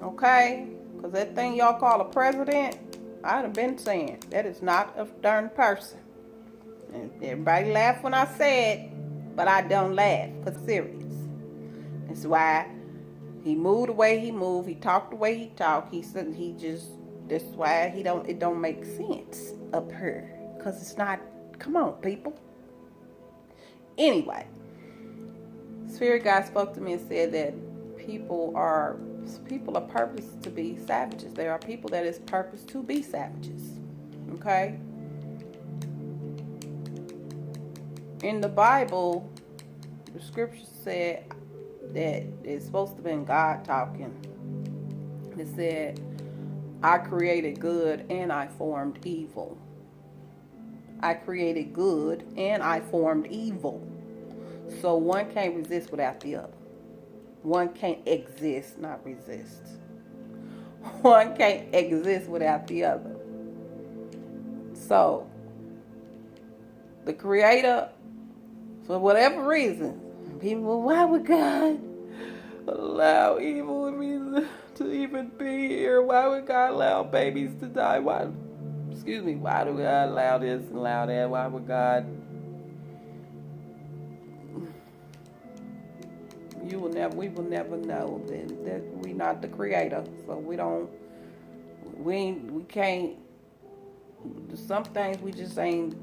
Okay? Because that thing y'all call a president, I'd have been saying, that is not a darn person. And everybody laughed when I said, but I don't laugh, because it's serious. That's why he moved the way he moved. He talked the way he talked. That's why it don't make sense up here. Because it's not, come on, people. Anyway, Spirit guide spoke to me and said that people are purposed to be savages. There are people that is purposed to be savages. Okay? In the Bible, the scripture said that it's supposed to have been God talking. It said, I created good and I formed evil. I created good and I formed evil. So one can't resist without the other. One can't exist, not resist. One can't exist without the other. So the creator, for whatever reason, people, why would God allow evil to even be here? Why would God allow babies to die? Why do God allow this and allow that? Why would God? We will never know that we're not the creator. So we can't, some things we just ain't,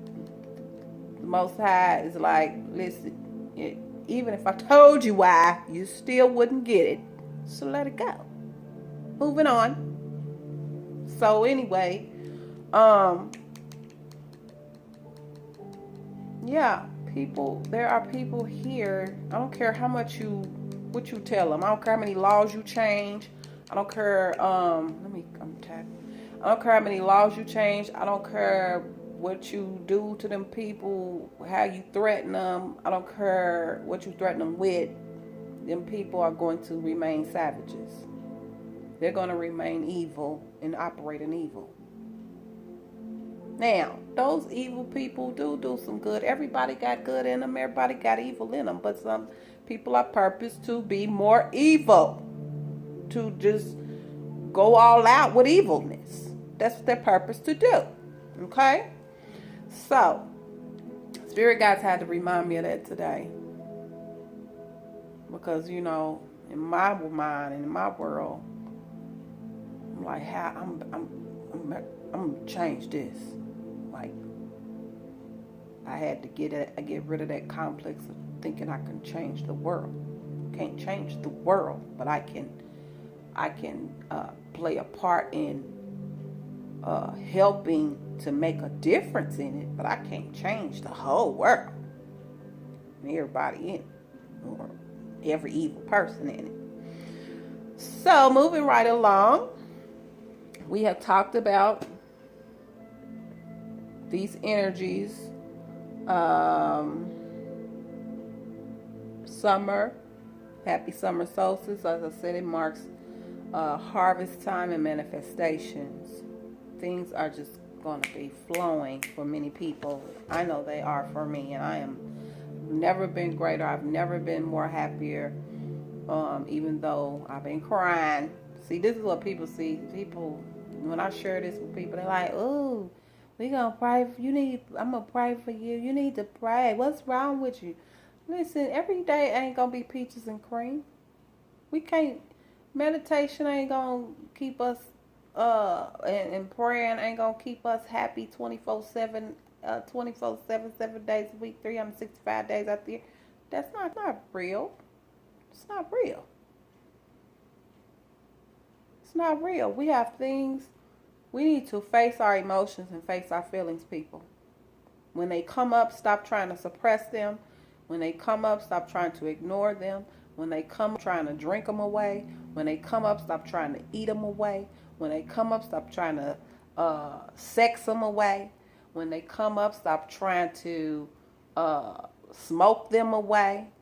the Most High is like, listen, even if I told you why, you still wouldn't get it. So let it go. Moving on. So anyway, yeah, there are people here. I don't care how much what you tell them. I don't care how many laws you change. I don't care, I'm tapping. I don't care how many laws you change. I don't care what you do to them people, how you threaten them. I don't care what you threaten them with. Them people are going to remain savages. They're going to remain evil and operate in evil. Now, those evil people do some good. Everybody got good in them. Everybody got evil in them. But some people are purposed to be more evil. To just go all out with evilness. That's what they're purposed to do. Okay? So, Spirit guides had to remind me of that today. Because, in my mind and in my world, I'm like, I'm gonna change this. Like, I had to get rid of that complex of thinking I can change the world. Can't change the world, but I can play a part in helping to make a difference in it, but I can't change the whole world and everybody in it, or every evil person in it. So moving right along, we have talked about these energies. Summer, happy summer solstice. As I said, it marks harvest time and manifestations. Things are just going to be flowing for many people. I know they are for me, and I am never been greater. I've never been more happier, even though I've been crying. See, this is what people see. People, when I share this with people, they're like, "Oh, we gonna pray. I'm gonna pray for you. You need to pray. What's wrong with you?" Listen, every day ain't gonna be peaches and cream. We can't. Meditation ain't gonna keep us. And praying ain't gonna keep us happy 24/7, 24/7, 7 days a week, 365 days out there. That's not real. It's not real. It's not real. We have things. We need to face our emotions and face our feelings, people. When they come up, stop trying to suppress them. When they come up, stop trying to ignore them. When they come up, trying to drink them away. When they come up, stop trying to eat them away. When they come up, stop trying to sex them away. When they come up, stop trying to smoke them away.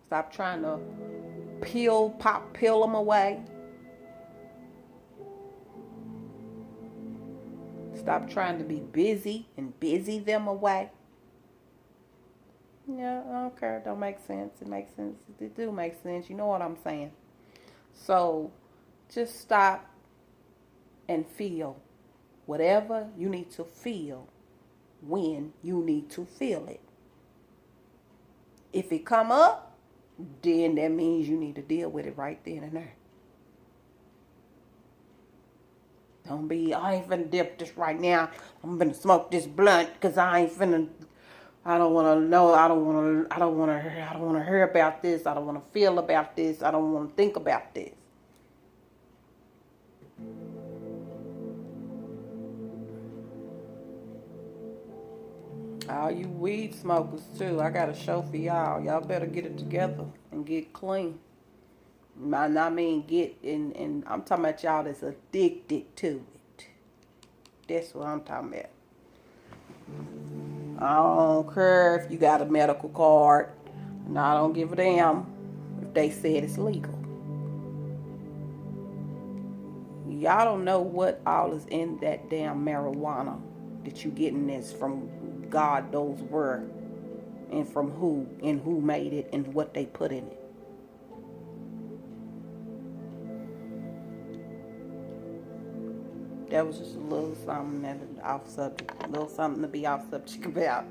Stop trying to pill them away. Stop trying to be busy and busy them away. Yeah, I don't care. It don't make sense. It makes sense. It do make sense. You know what I'm saying? So just stop and feel whatever you need to feel when you need to feel it. If it come up, then that means you need to deal with it right then and there. Don't be, I ain't finna dip this right now. I'm finna smoke this blunt because I don't want to know. I don't want to hear about this. I don't want to feel about this. I don't want to think about this. All you weed smokers too, I got a show for y'all. Y'all better get it together and get clean. I mean get in, I'm talking about y'all that's addicted to it. That's what I'm talking about. I don't care if you got a medical card, and I don't give a damn if they said it's legal. Y'all don't know what all is in that damn marijuana that you getting this from God knows where, and from who, and who made it, and what they put in it. That was just a little something that off subject, a little something to be off subject about.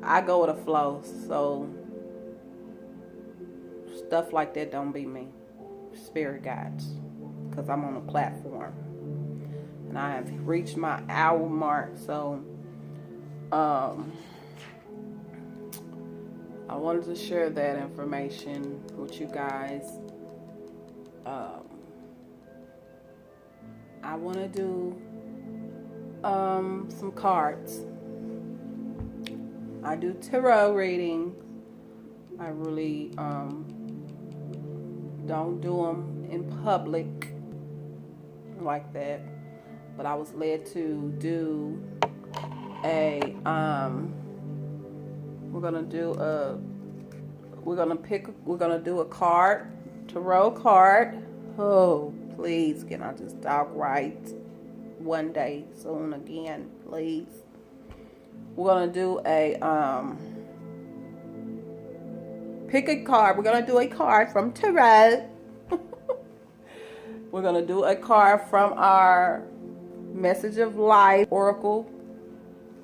I go with the flow, so stuff like that don't be me. Spirit guides, because I'm on a platform, and I have reached my hour mark. So, I wanted to share that information with you guys. I want to do some cards. I do tarot readings. I really don't do them in public like that, but I was led to do a we're gonna do a card, tarot card. Oh, please, can I just talk right one day soon again, please? We're gonna do a pick a card. We're gonna do a card from tarot. We're gonna do a card from our Message of Life Oracle,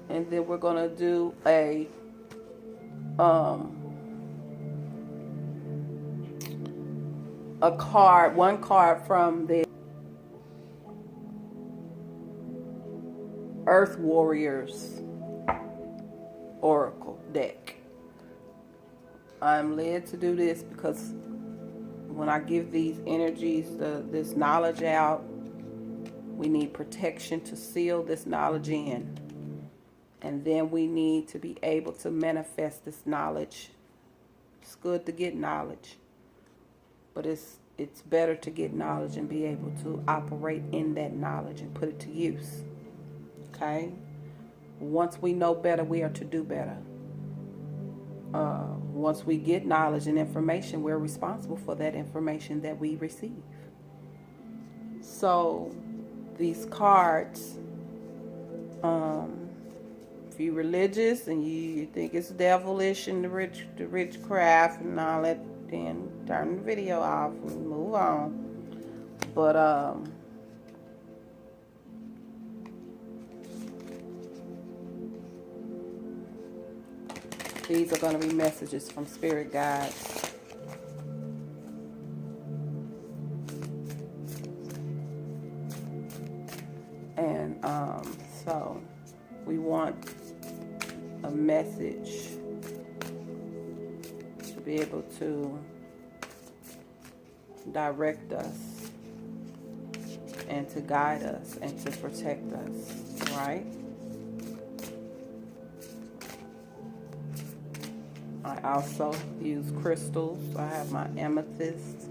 and then we're gonna do a card, one card from the Earth Warriors Oracle deck. I'm led to do this because when I give these energies, this knowledge out, we need protection to seal this knowledge in. And then we need to be able to manifest this knowledge. It's good to get knowledge, but it's better to get knowledge and be able to operate in that knowledge and put it to use. Okay? Once we know better, we are to do better. Once we get knowledge and information, we're responsible for that information that we receive. So these cards, if you're religious and you think it's devilish and the witchcraft and all that, then turn the video off and move on. But these are going to be messages from spirit guides. And so we want a message to be able to direct us and to guide us and to protect us, right? I also use crystals. I have my amethyst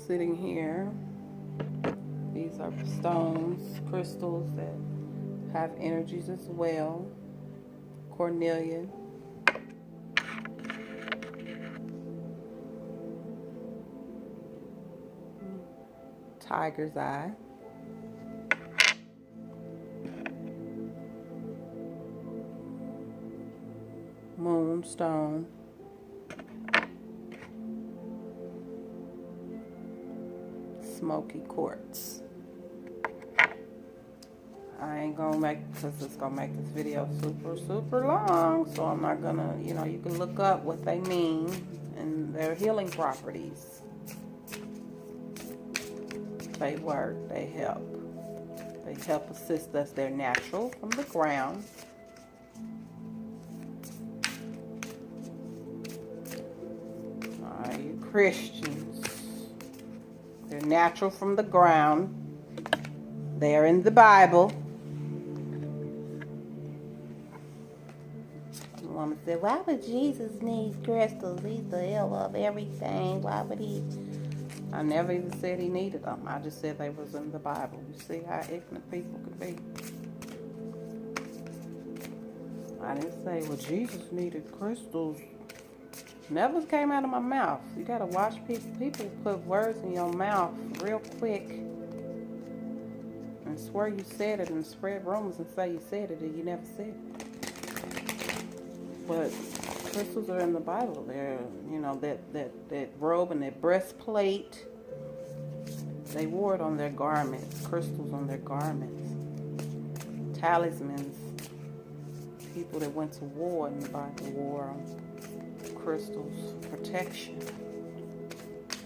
sitting here. These are stones, crystals that have energies as well. Cornelian. Tiger's eye. Moonstone. Smoky quartz. I ain't gonna make, because it's gonna make this video super long, so I'm not gonna, you know, you can look up what they mean and their healing properties. They work, they help assist us. They're natural from the ground. All you Christians, they're natural from the ground. They're in the Bible. woman said, why would Jesus need crystals? He's the hell of everything. Why would he? I never even said he needed them. I just said they was in the Bible. You see how ignorant people can be. I didn't say, well, Jesus needed crystals. Never came out of my mouth. You gotta watch people. People put words in your mouth real quick and swear you said it and spread rumors and say you said it and you never said it. But crystals are in the Bible. They're, you know, that robe and that breastplate. They wore it on their garments. Crystals on their garments. Talismans. People that went to war in the Bible wore them. Crystals for protection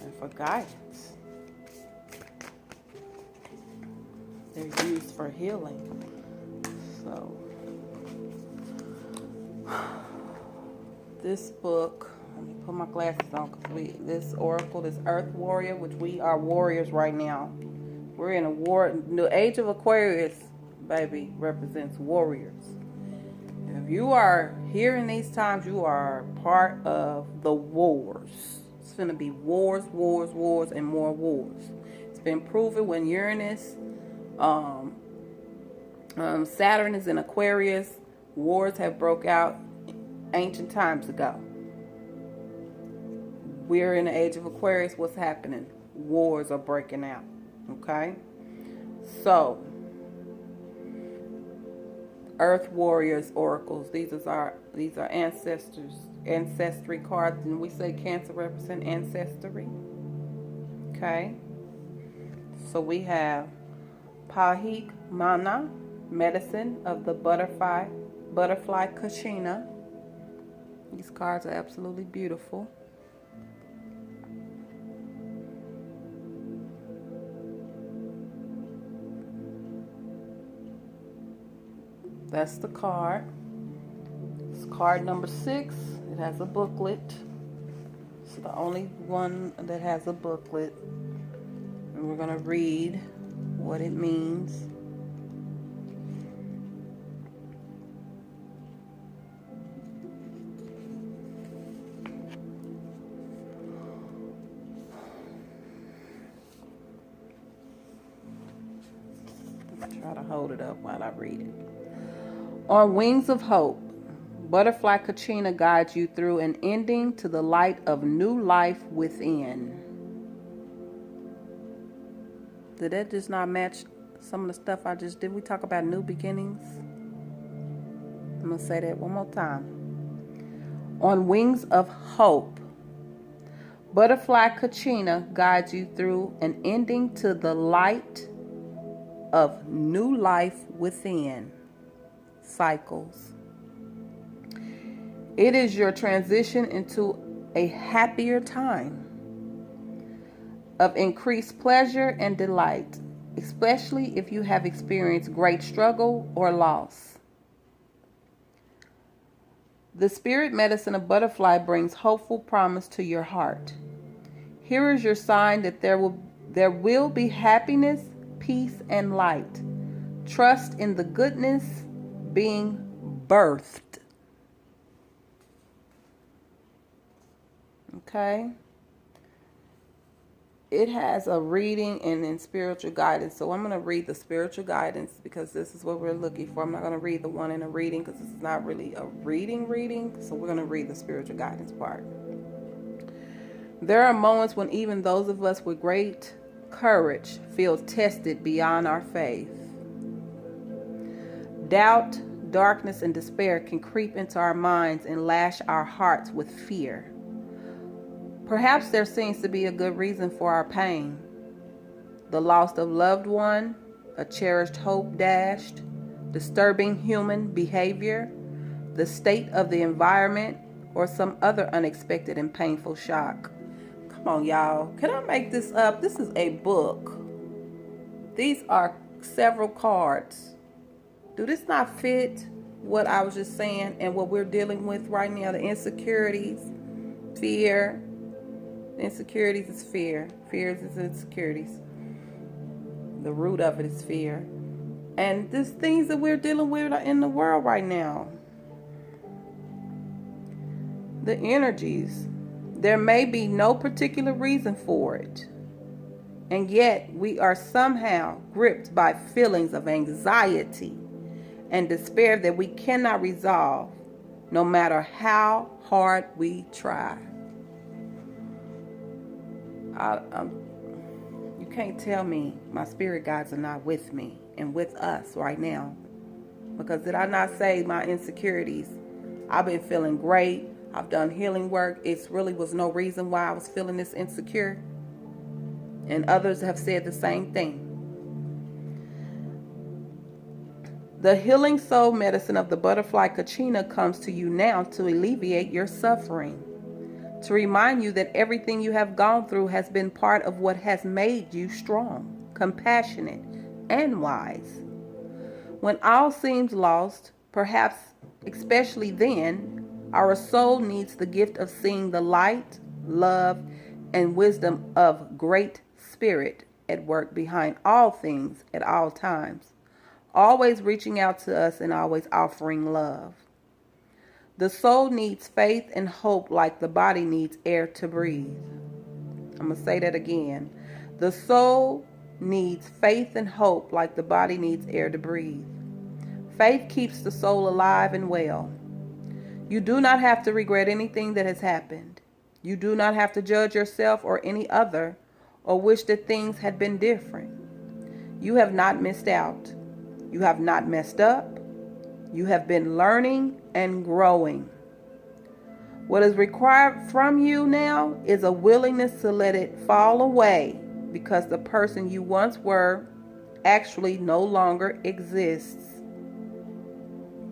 and for guidance. They're used for healing. So this book, let me put my glasses on because this oracle, this earth warrior, which we are warriors right now. We're in a war. The age of Aquarius, baby, represents warriors. If you are here in these times, you are part of the wars. It's going to be wars, wars, wars, and more wars. It's been proven when Uranus, Saturn is in Aquarius, wars have broke out ancient times ago. We're in the age of Aquarius. What's happening? Wars are breaking out. Okay? So, Earth Warriors oracles. These are ancestors, ancestry cards, and we say Cancer represent ancestry. Okay. So we have Pahik Mana, medicine of the butterfly Kachina. These cards are absolutely beautiful. That's the card. It's card number 6. It has a booklet. It's the only one that has a booklet. And we're going to read what it means. Let's try to hold it up while I read it. On wings of hope, Butterfly Kachina guides you through an ending to the light of new life within. Did that just not match some of the stuff I just did? We talk about new beginnings. I'm going to say that one more time. On wings of hope, Butterfly Kachina guides you through an ending to the light of new life within. Cycles. It is your transition into a happier time of increased pleasure and delight, especially if you have experienced great struggle or loss. The spirit medicine of butterfly brings hopeful promise to your heart. Here is your sign that there will be happiness, peace, and light. Trust in the goodness being birthed. Okay. It has a reading and then spiritual guidance. So I'm going to read the spiritual guidance because this is what we're looking for. I'm not going to read the one in a reading because this is not really a reading. So we're going to read the spiritual guidance part. There are moments when even those of us with great courage feel tested beyond our faith. Doubt, darkness, and despair can creep into our minds and lash our hearts with fear. Perhaps there seems to be a good reason for our pain. The loss of loved one, a cherished hope dashed, disturbing human behavior, the state of the environment, or some other unexpected and painful shock. Come on, y'all. Can I make this up? This is a book. These are several cards. Do this not fit what I was just saying and what we're dealing with right now? The insecurities, fear. Insecurities is fear. Fear is insecurities. The root of it is fear. And these things that we're dealing with in the world right now. the energies. There may be no particular reason for it, and yet we are somehow gripped by feelings of anxiety and despair that we cannot resolve, no matter how hard we try. You can't tell me my spirit guides are not with me and with us right now. Because did I not say my insecurities? I've been feeling great. I've done healing work. It really was no reason why I was feeling this insecure. And others have said the same thing. The healing soul medicine of the butterfly kachina comes to you now to alleviate your suffering, to remind you that everything you have gone through has been part of what has made you strong, compassionate, and wise. When all seems lost, perhaps especially then, our soul needs the gift of seeing the light, love, and wisdom of Great Spirit at work behind all things at all times, always reaching out to us and always offering love. The soul needs faith and hope like the body needs air to breathe. I'm going to say that again. The soul needs faith and hope like the body needs air to breathe. Faith keeps the soul alive and well. You do not have to regret anything that has happened. You do not have to judge yourself or any other or wish that things had been different. You have not missed out. You have not messed up. You have been learning and growing. What is required from you now is a willingness to let it fall away, because the person you once were actually no longer exists.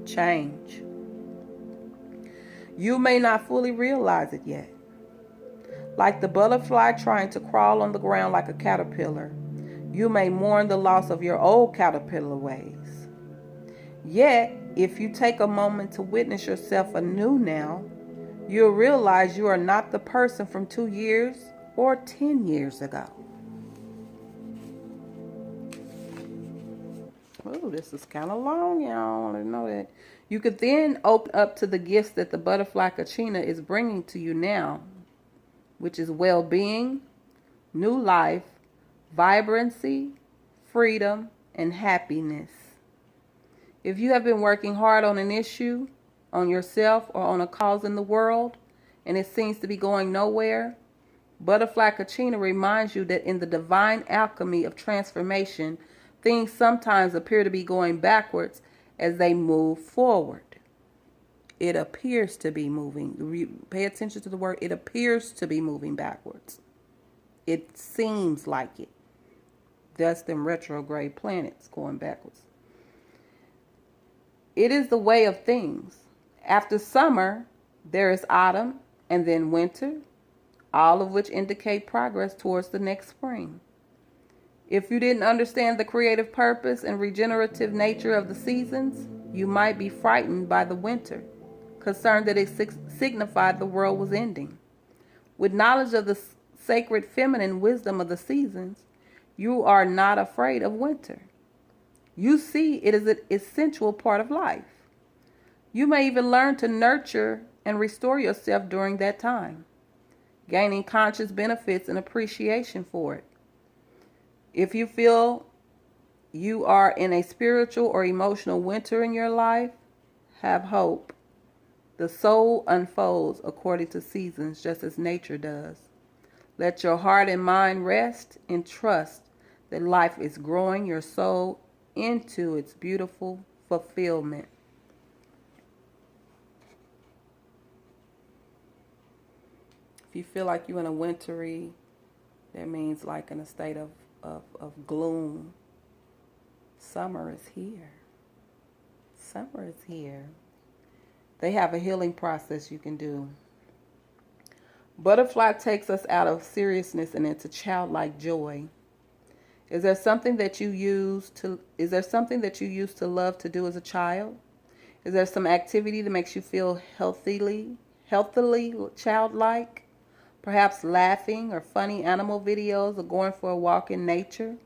Change. You may not fully realize it yet. Like the butterfly trying to crawl on the ground like a caterpillar, you may mourn the loss of your old caterpillar ways. Yet, if you take a moment to witness yourself anew now, you'll realize you are not the person from 2 years or 10 years ago. Oh, this is kind of long, y'all. I didn't know that. You could then open up to the gifts that the butterfly kachina is bringing to you now, which is well-being, new life, vibrancy, freedom, and happiness. If you have been working hard on an issue, on yourself, or on a cause in the world, and it seems to be going nowhere, butterfly kachina reminds you that in the divine alchemy of transformation, things sometimes appear to be going backwards as they move forward. It appears to be moving. Pay attention to the word. It appears to be moving backwards. It seems like it. That's them retrograde planets going backwards. It is the way of things. After summer, there is autumn and then winter, all of which indicate progress towards the next spring. If you didn't understand the creative purpose and regenerative nature of the seasons, you might be frightened by the winter, concerned that it signified the world was ending. With knowledge of the sacred feminine wisdom of the seasons, you are not afraid of winter. You see it as an essential part of life. You may even learn to nurture and restore yourself during that time, gaining conscious benefits and appreciation for it. If you feel you are in a spiritual or emotional winter in your life, have hope. The soul unfolds according to seasons, just as nature does. Let your heart and mind rest and trust that life is growing your soul into its beautiful fulfillment. If you feel like you're in a wintry, that means like in a state of gloom. Summer is here. Summer is here. They have a healing process you can do. Butterfly takes us out of seriousness and into childlike joy. Is there something that you used to love to do as a child? Is there some activity that makes you feel healthily childlike? Perhaps laughing or funny animal videos or going for a walk in nature?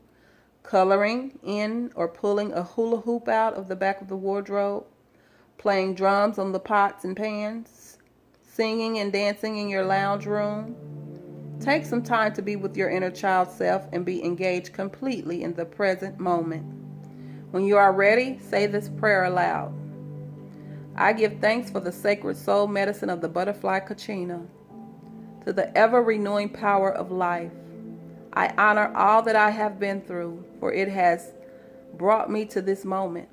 Coloring in or pulling a hula hoop out of the back of the wardrobe? Playing drums on the pots and pans? singing and dancing in your lounge room. Take some time to be with your inner child self and be engaged completely in the present moment. When you are ready, say this prayer aloud. I give thanks for the sacred soul medicine of the butterfly Kachina, to the ever-renewing power of life. I honor all that I have been through, for it has brought me to this moment.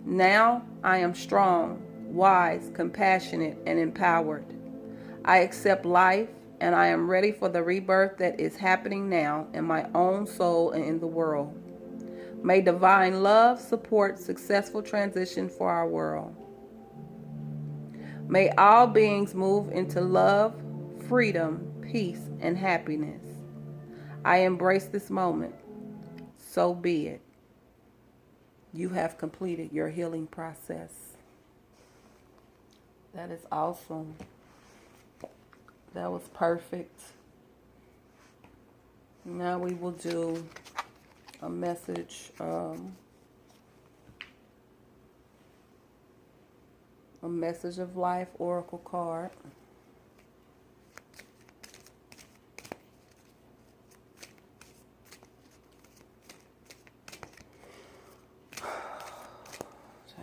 Now I am strong, wise, compassionate, and empowered. I accept life, and I am ready for the rebirth that is happening now in my own soul and in the world. May divine love support successful transition for our world. May all beings move into love, freedom, peace, and happiness. I embrace this moment. So be it. You have completed your healing process. That is awesome. That was perfect. Now we will do a message, a message of life oracle card.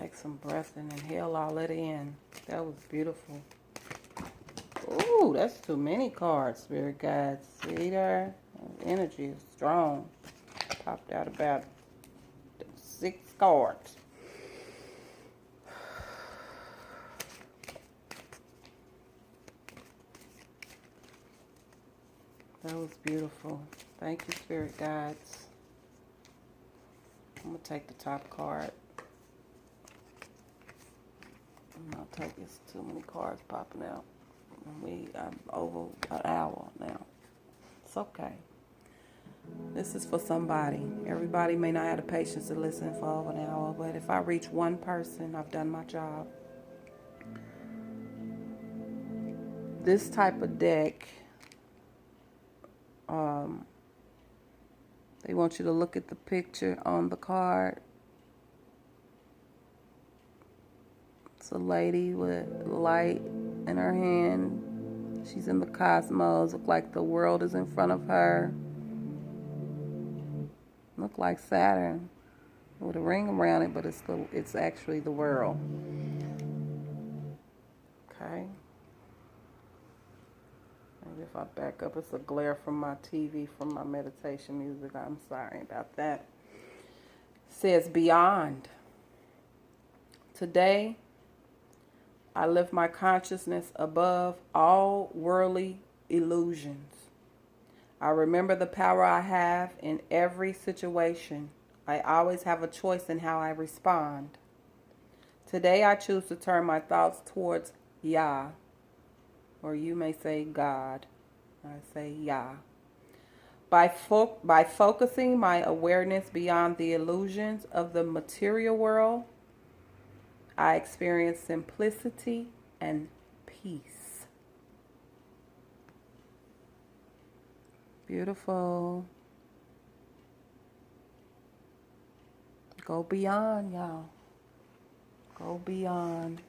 Take some breath and inhale all that in. That was beautiful. Ooh, that's too many cards, Spirit Guides. See there? Energy is strong. Popped out about 6 cards. That was beautiful. Thank you, Spirit Guides. I'm going to take the top card. I'll take this. Too many cards popping out. I'm over an hour now. It's okay. This is for somebody. Everybody may not have the patience to listen for over an hour, but if I reach one person, I've done my job. This type of deck, they want you to look at the picture on the card. It's a lady with light in her hand. She's in the cosmos. Look like the world is in front of her. Look like Saturn with a ring around it, but it's actually the world. Okay. Maybe if I back up, it's a glare from my TV from my meditation music. I'm sorry about that. It says beyond. Today, I lift my consciousness above all worldly illusions. I remember the power I have in every situation. I always have a choice in how I respond. Today I choose to turn my thoughts towards Yah, or you may say God. I say Yah. By focusing my awareness beyond the illusions of the material world, I experience simplicity and peace. Beautiful. Go beyond, y'all. Go beyond.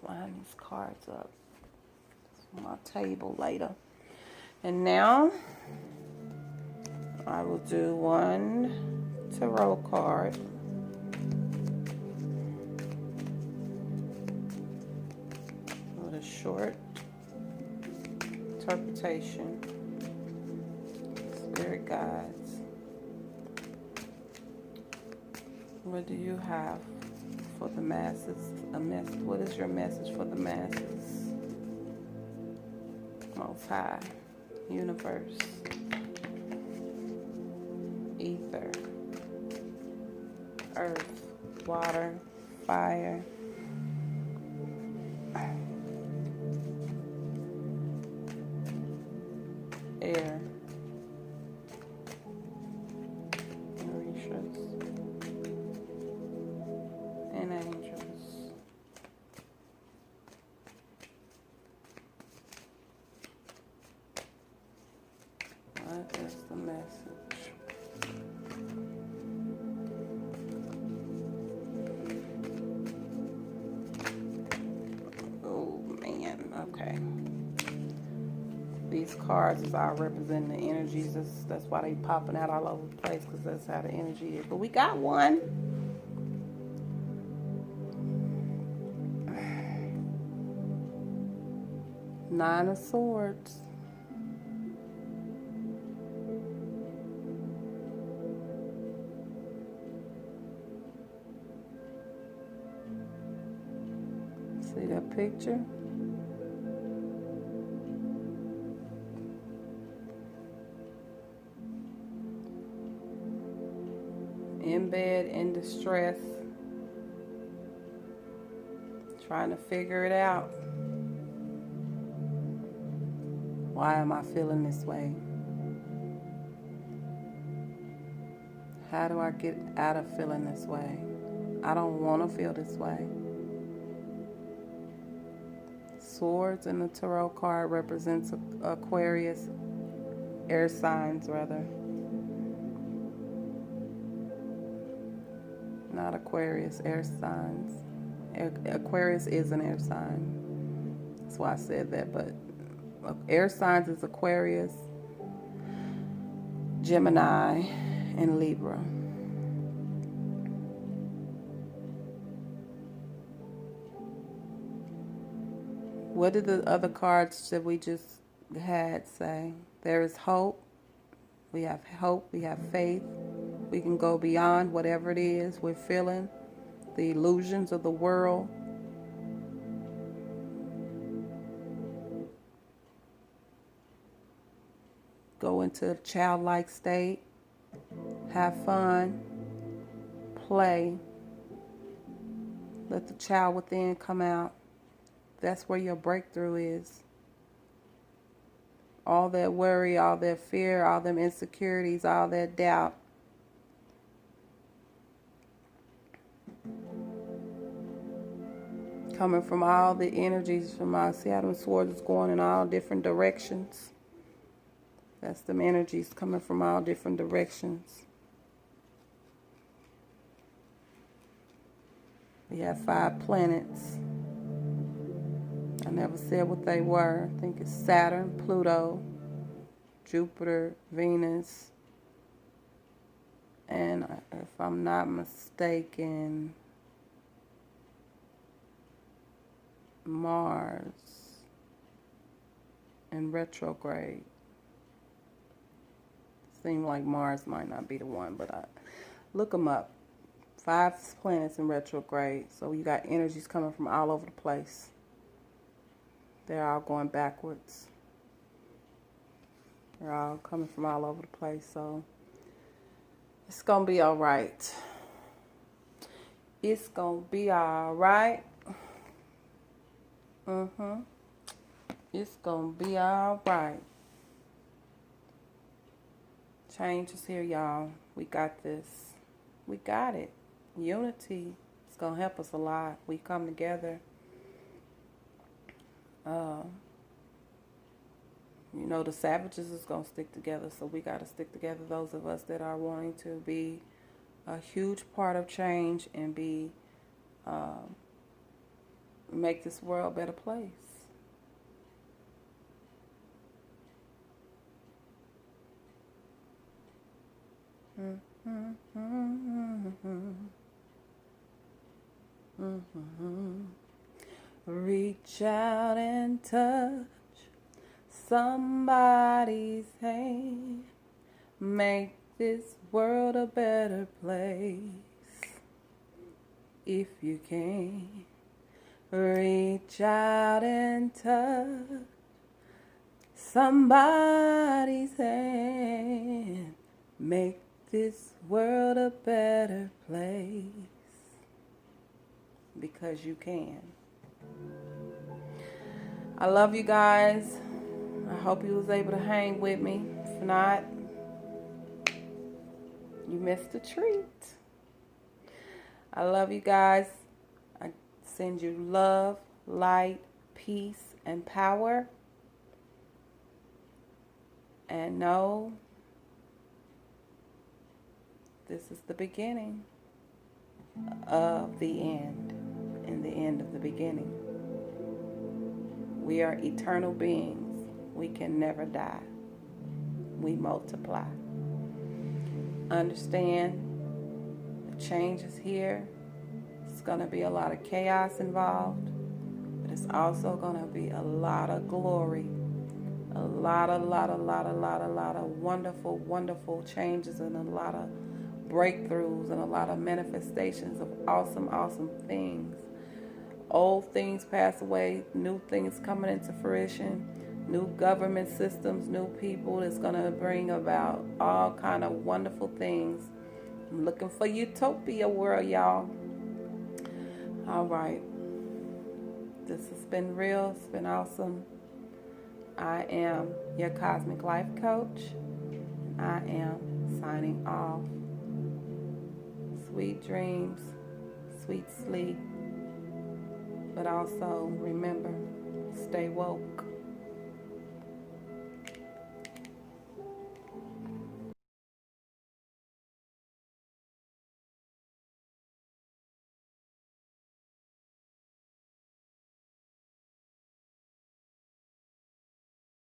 Line these cards up. It's on my table later. And now, I will do one tarot card. With a short interpretation. Spirit guides. What do you have for the masses? What is your message for the masses? Most High, Universe, Ether, Earth, Water, Fire, Air, Mauritius, and angels. What is the message? Oh these cards is all representing the energies. That's why they popping out all over the place, because that's how the energy is. But we got one. Nine of Swords. See that picture? In bed, in distress, trying to figure it out. Why am I feeling this way? How do I get out of feeling this way? I don't want to feel this way. Swords in the tarot card represents Aquarius, air signs rather. Not Aquarius, air signs. Aquarius is an air sign. That's why I said that, but air signs is Aquarius, Gemini, and Libra. What did the other cards that we just had say? There is hope. We have hope. We have faith. We can go beyond whatever it is we're feeling, the illusions of the world. Go into a childlike state. Have fun. Play. Let the child within come out. That's where your breakthrough is. All that worry, all that fear, all them insecurities, all that doubt. Coming from all the energies from our Seattle Swords is going in all different directions. That's them energies coming from all different directions. We have 5 planets. I never said what they were. I think it's Saturn, Pluto, Jupiter, Venus, and if I'm not mistaken, Mars in retrograde. Seems like Mars might not be the one, but look them up. 5 planets in retrograde. So you got energies coming from all over the place. They're all going backwards. They're all coming from all over the place. So it's going to be all right. It's going to be all right. It's going to be all right. Change is here, y'all. We got this. We got it. Unity is going to help us a lot. We come together. You know, the savages is going to stick together, so we got to stick together, those of us that are wanting to be a huge part of change and be make this world a better place. Reach out and touch somebody's hand. Make this world a better place. If you can, reach out and touch somebody's hand. Make this world a better place. Because you can. I love you guys. I hope you was able to hang with me. If not, you missed a treat. I love you guys. I send you love, light, peace, and power. And know this is the beginning of the end and the end of the beginning. We are eternal beings We can never die. We multiply. Understand the change is here. It's going to be a lot of chaos involved, but it's also going to be a lot of glory. A lot of wonderful, wonderful changes, and a lot of breakthroughs, and a lot of manifestations of awesome, awesome things. Old things pass away, new things coming into fruition, new government systems, new people that's going to bring about all kind of wonderful things. I'm looking for utopia world, y'all. All right. This has been real. It's been awesome. I am your Cosmic Life Coach. I am signing off. Sweet dreams, sweet sleep. But also remember, stay woke.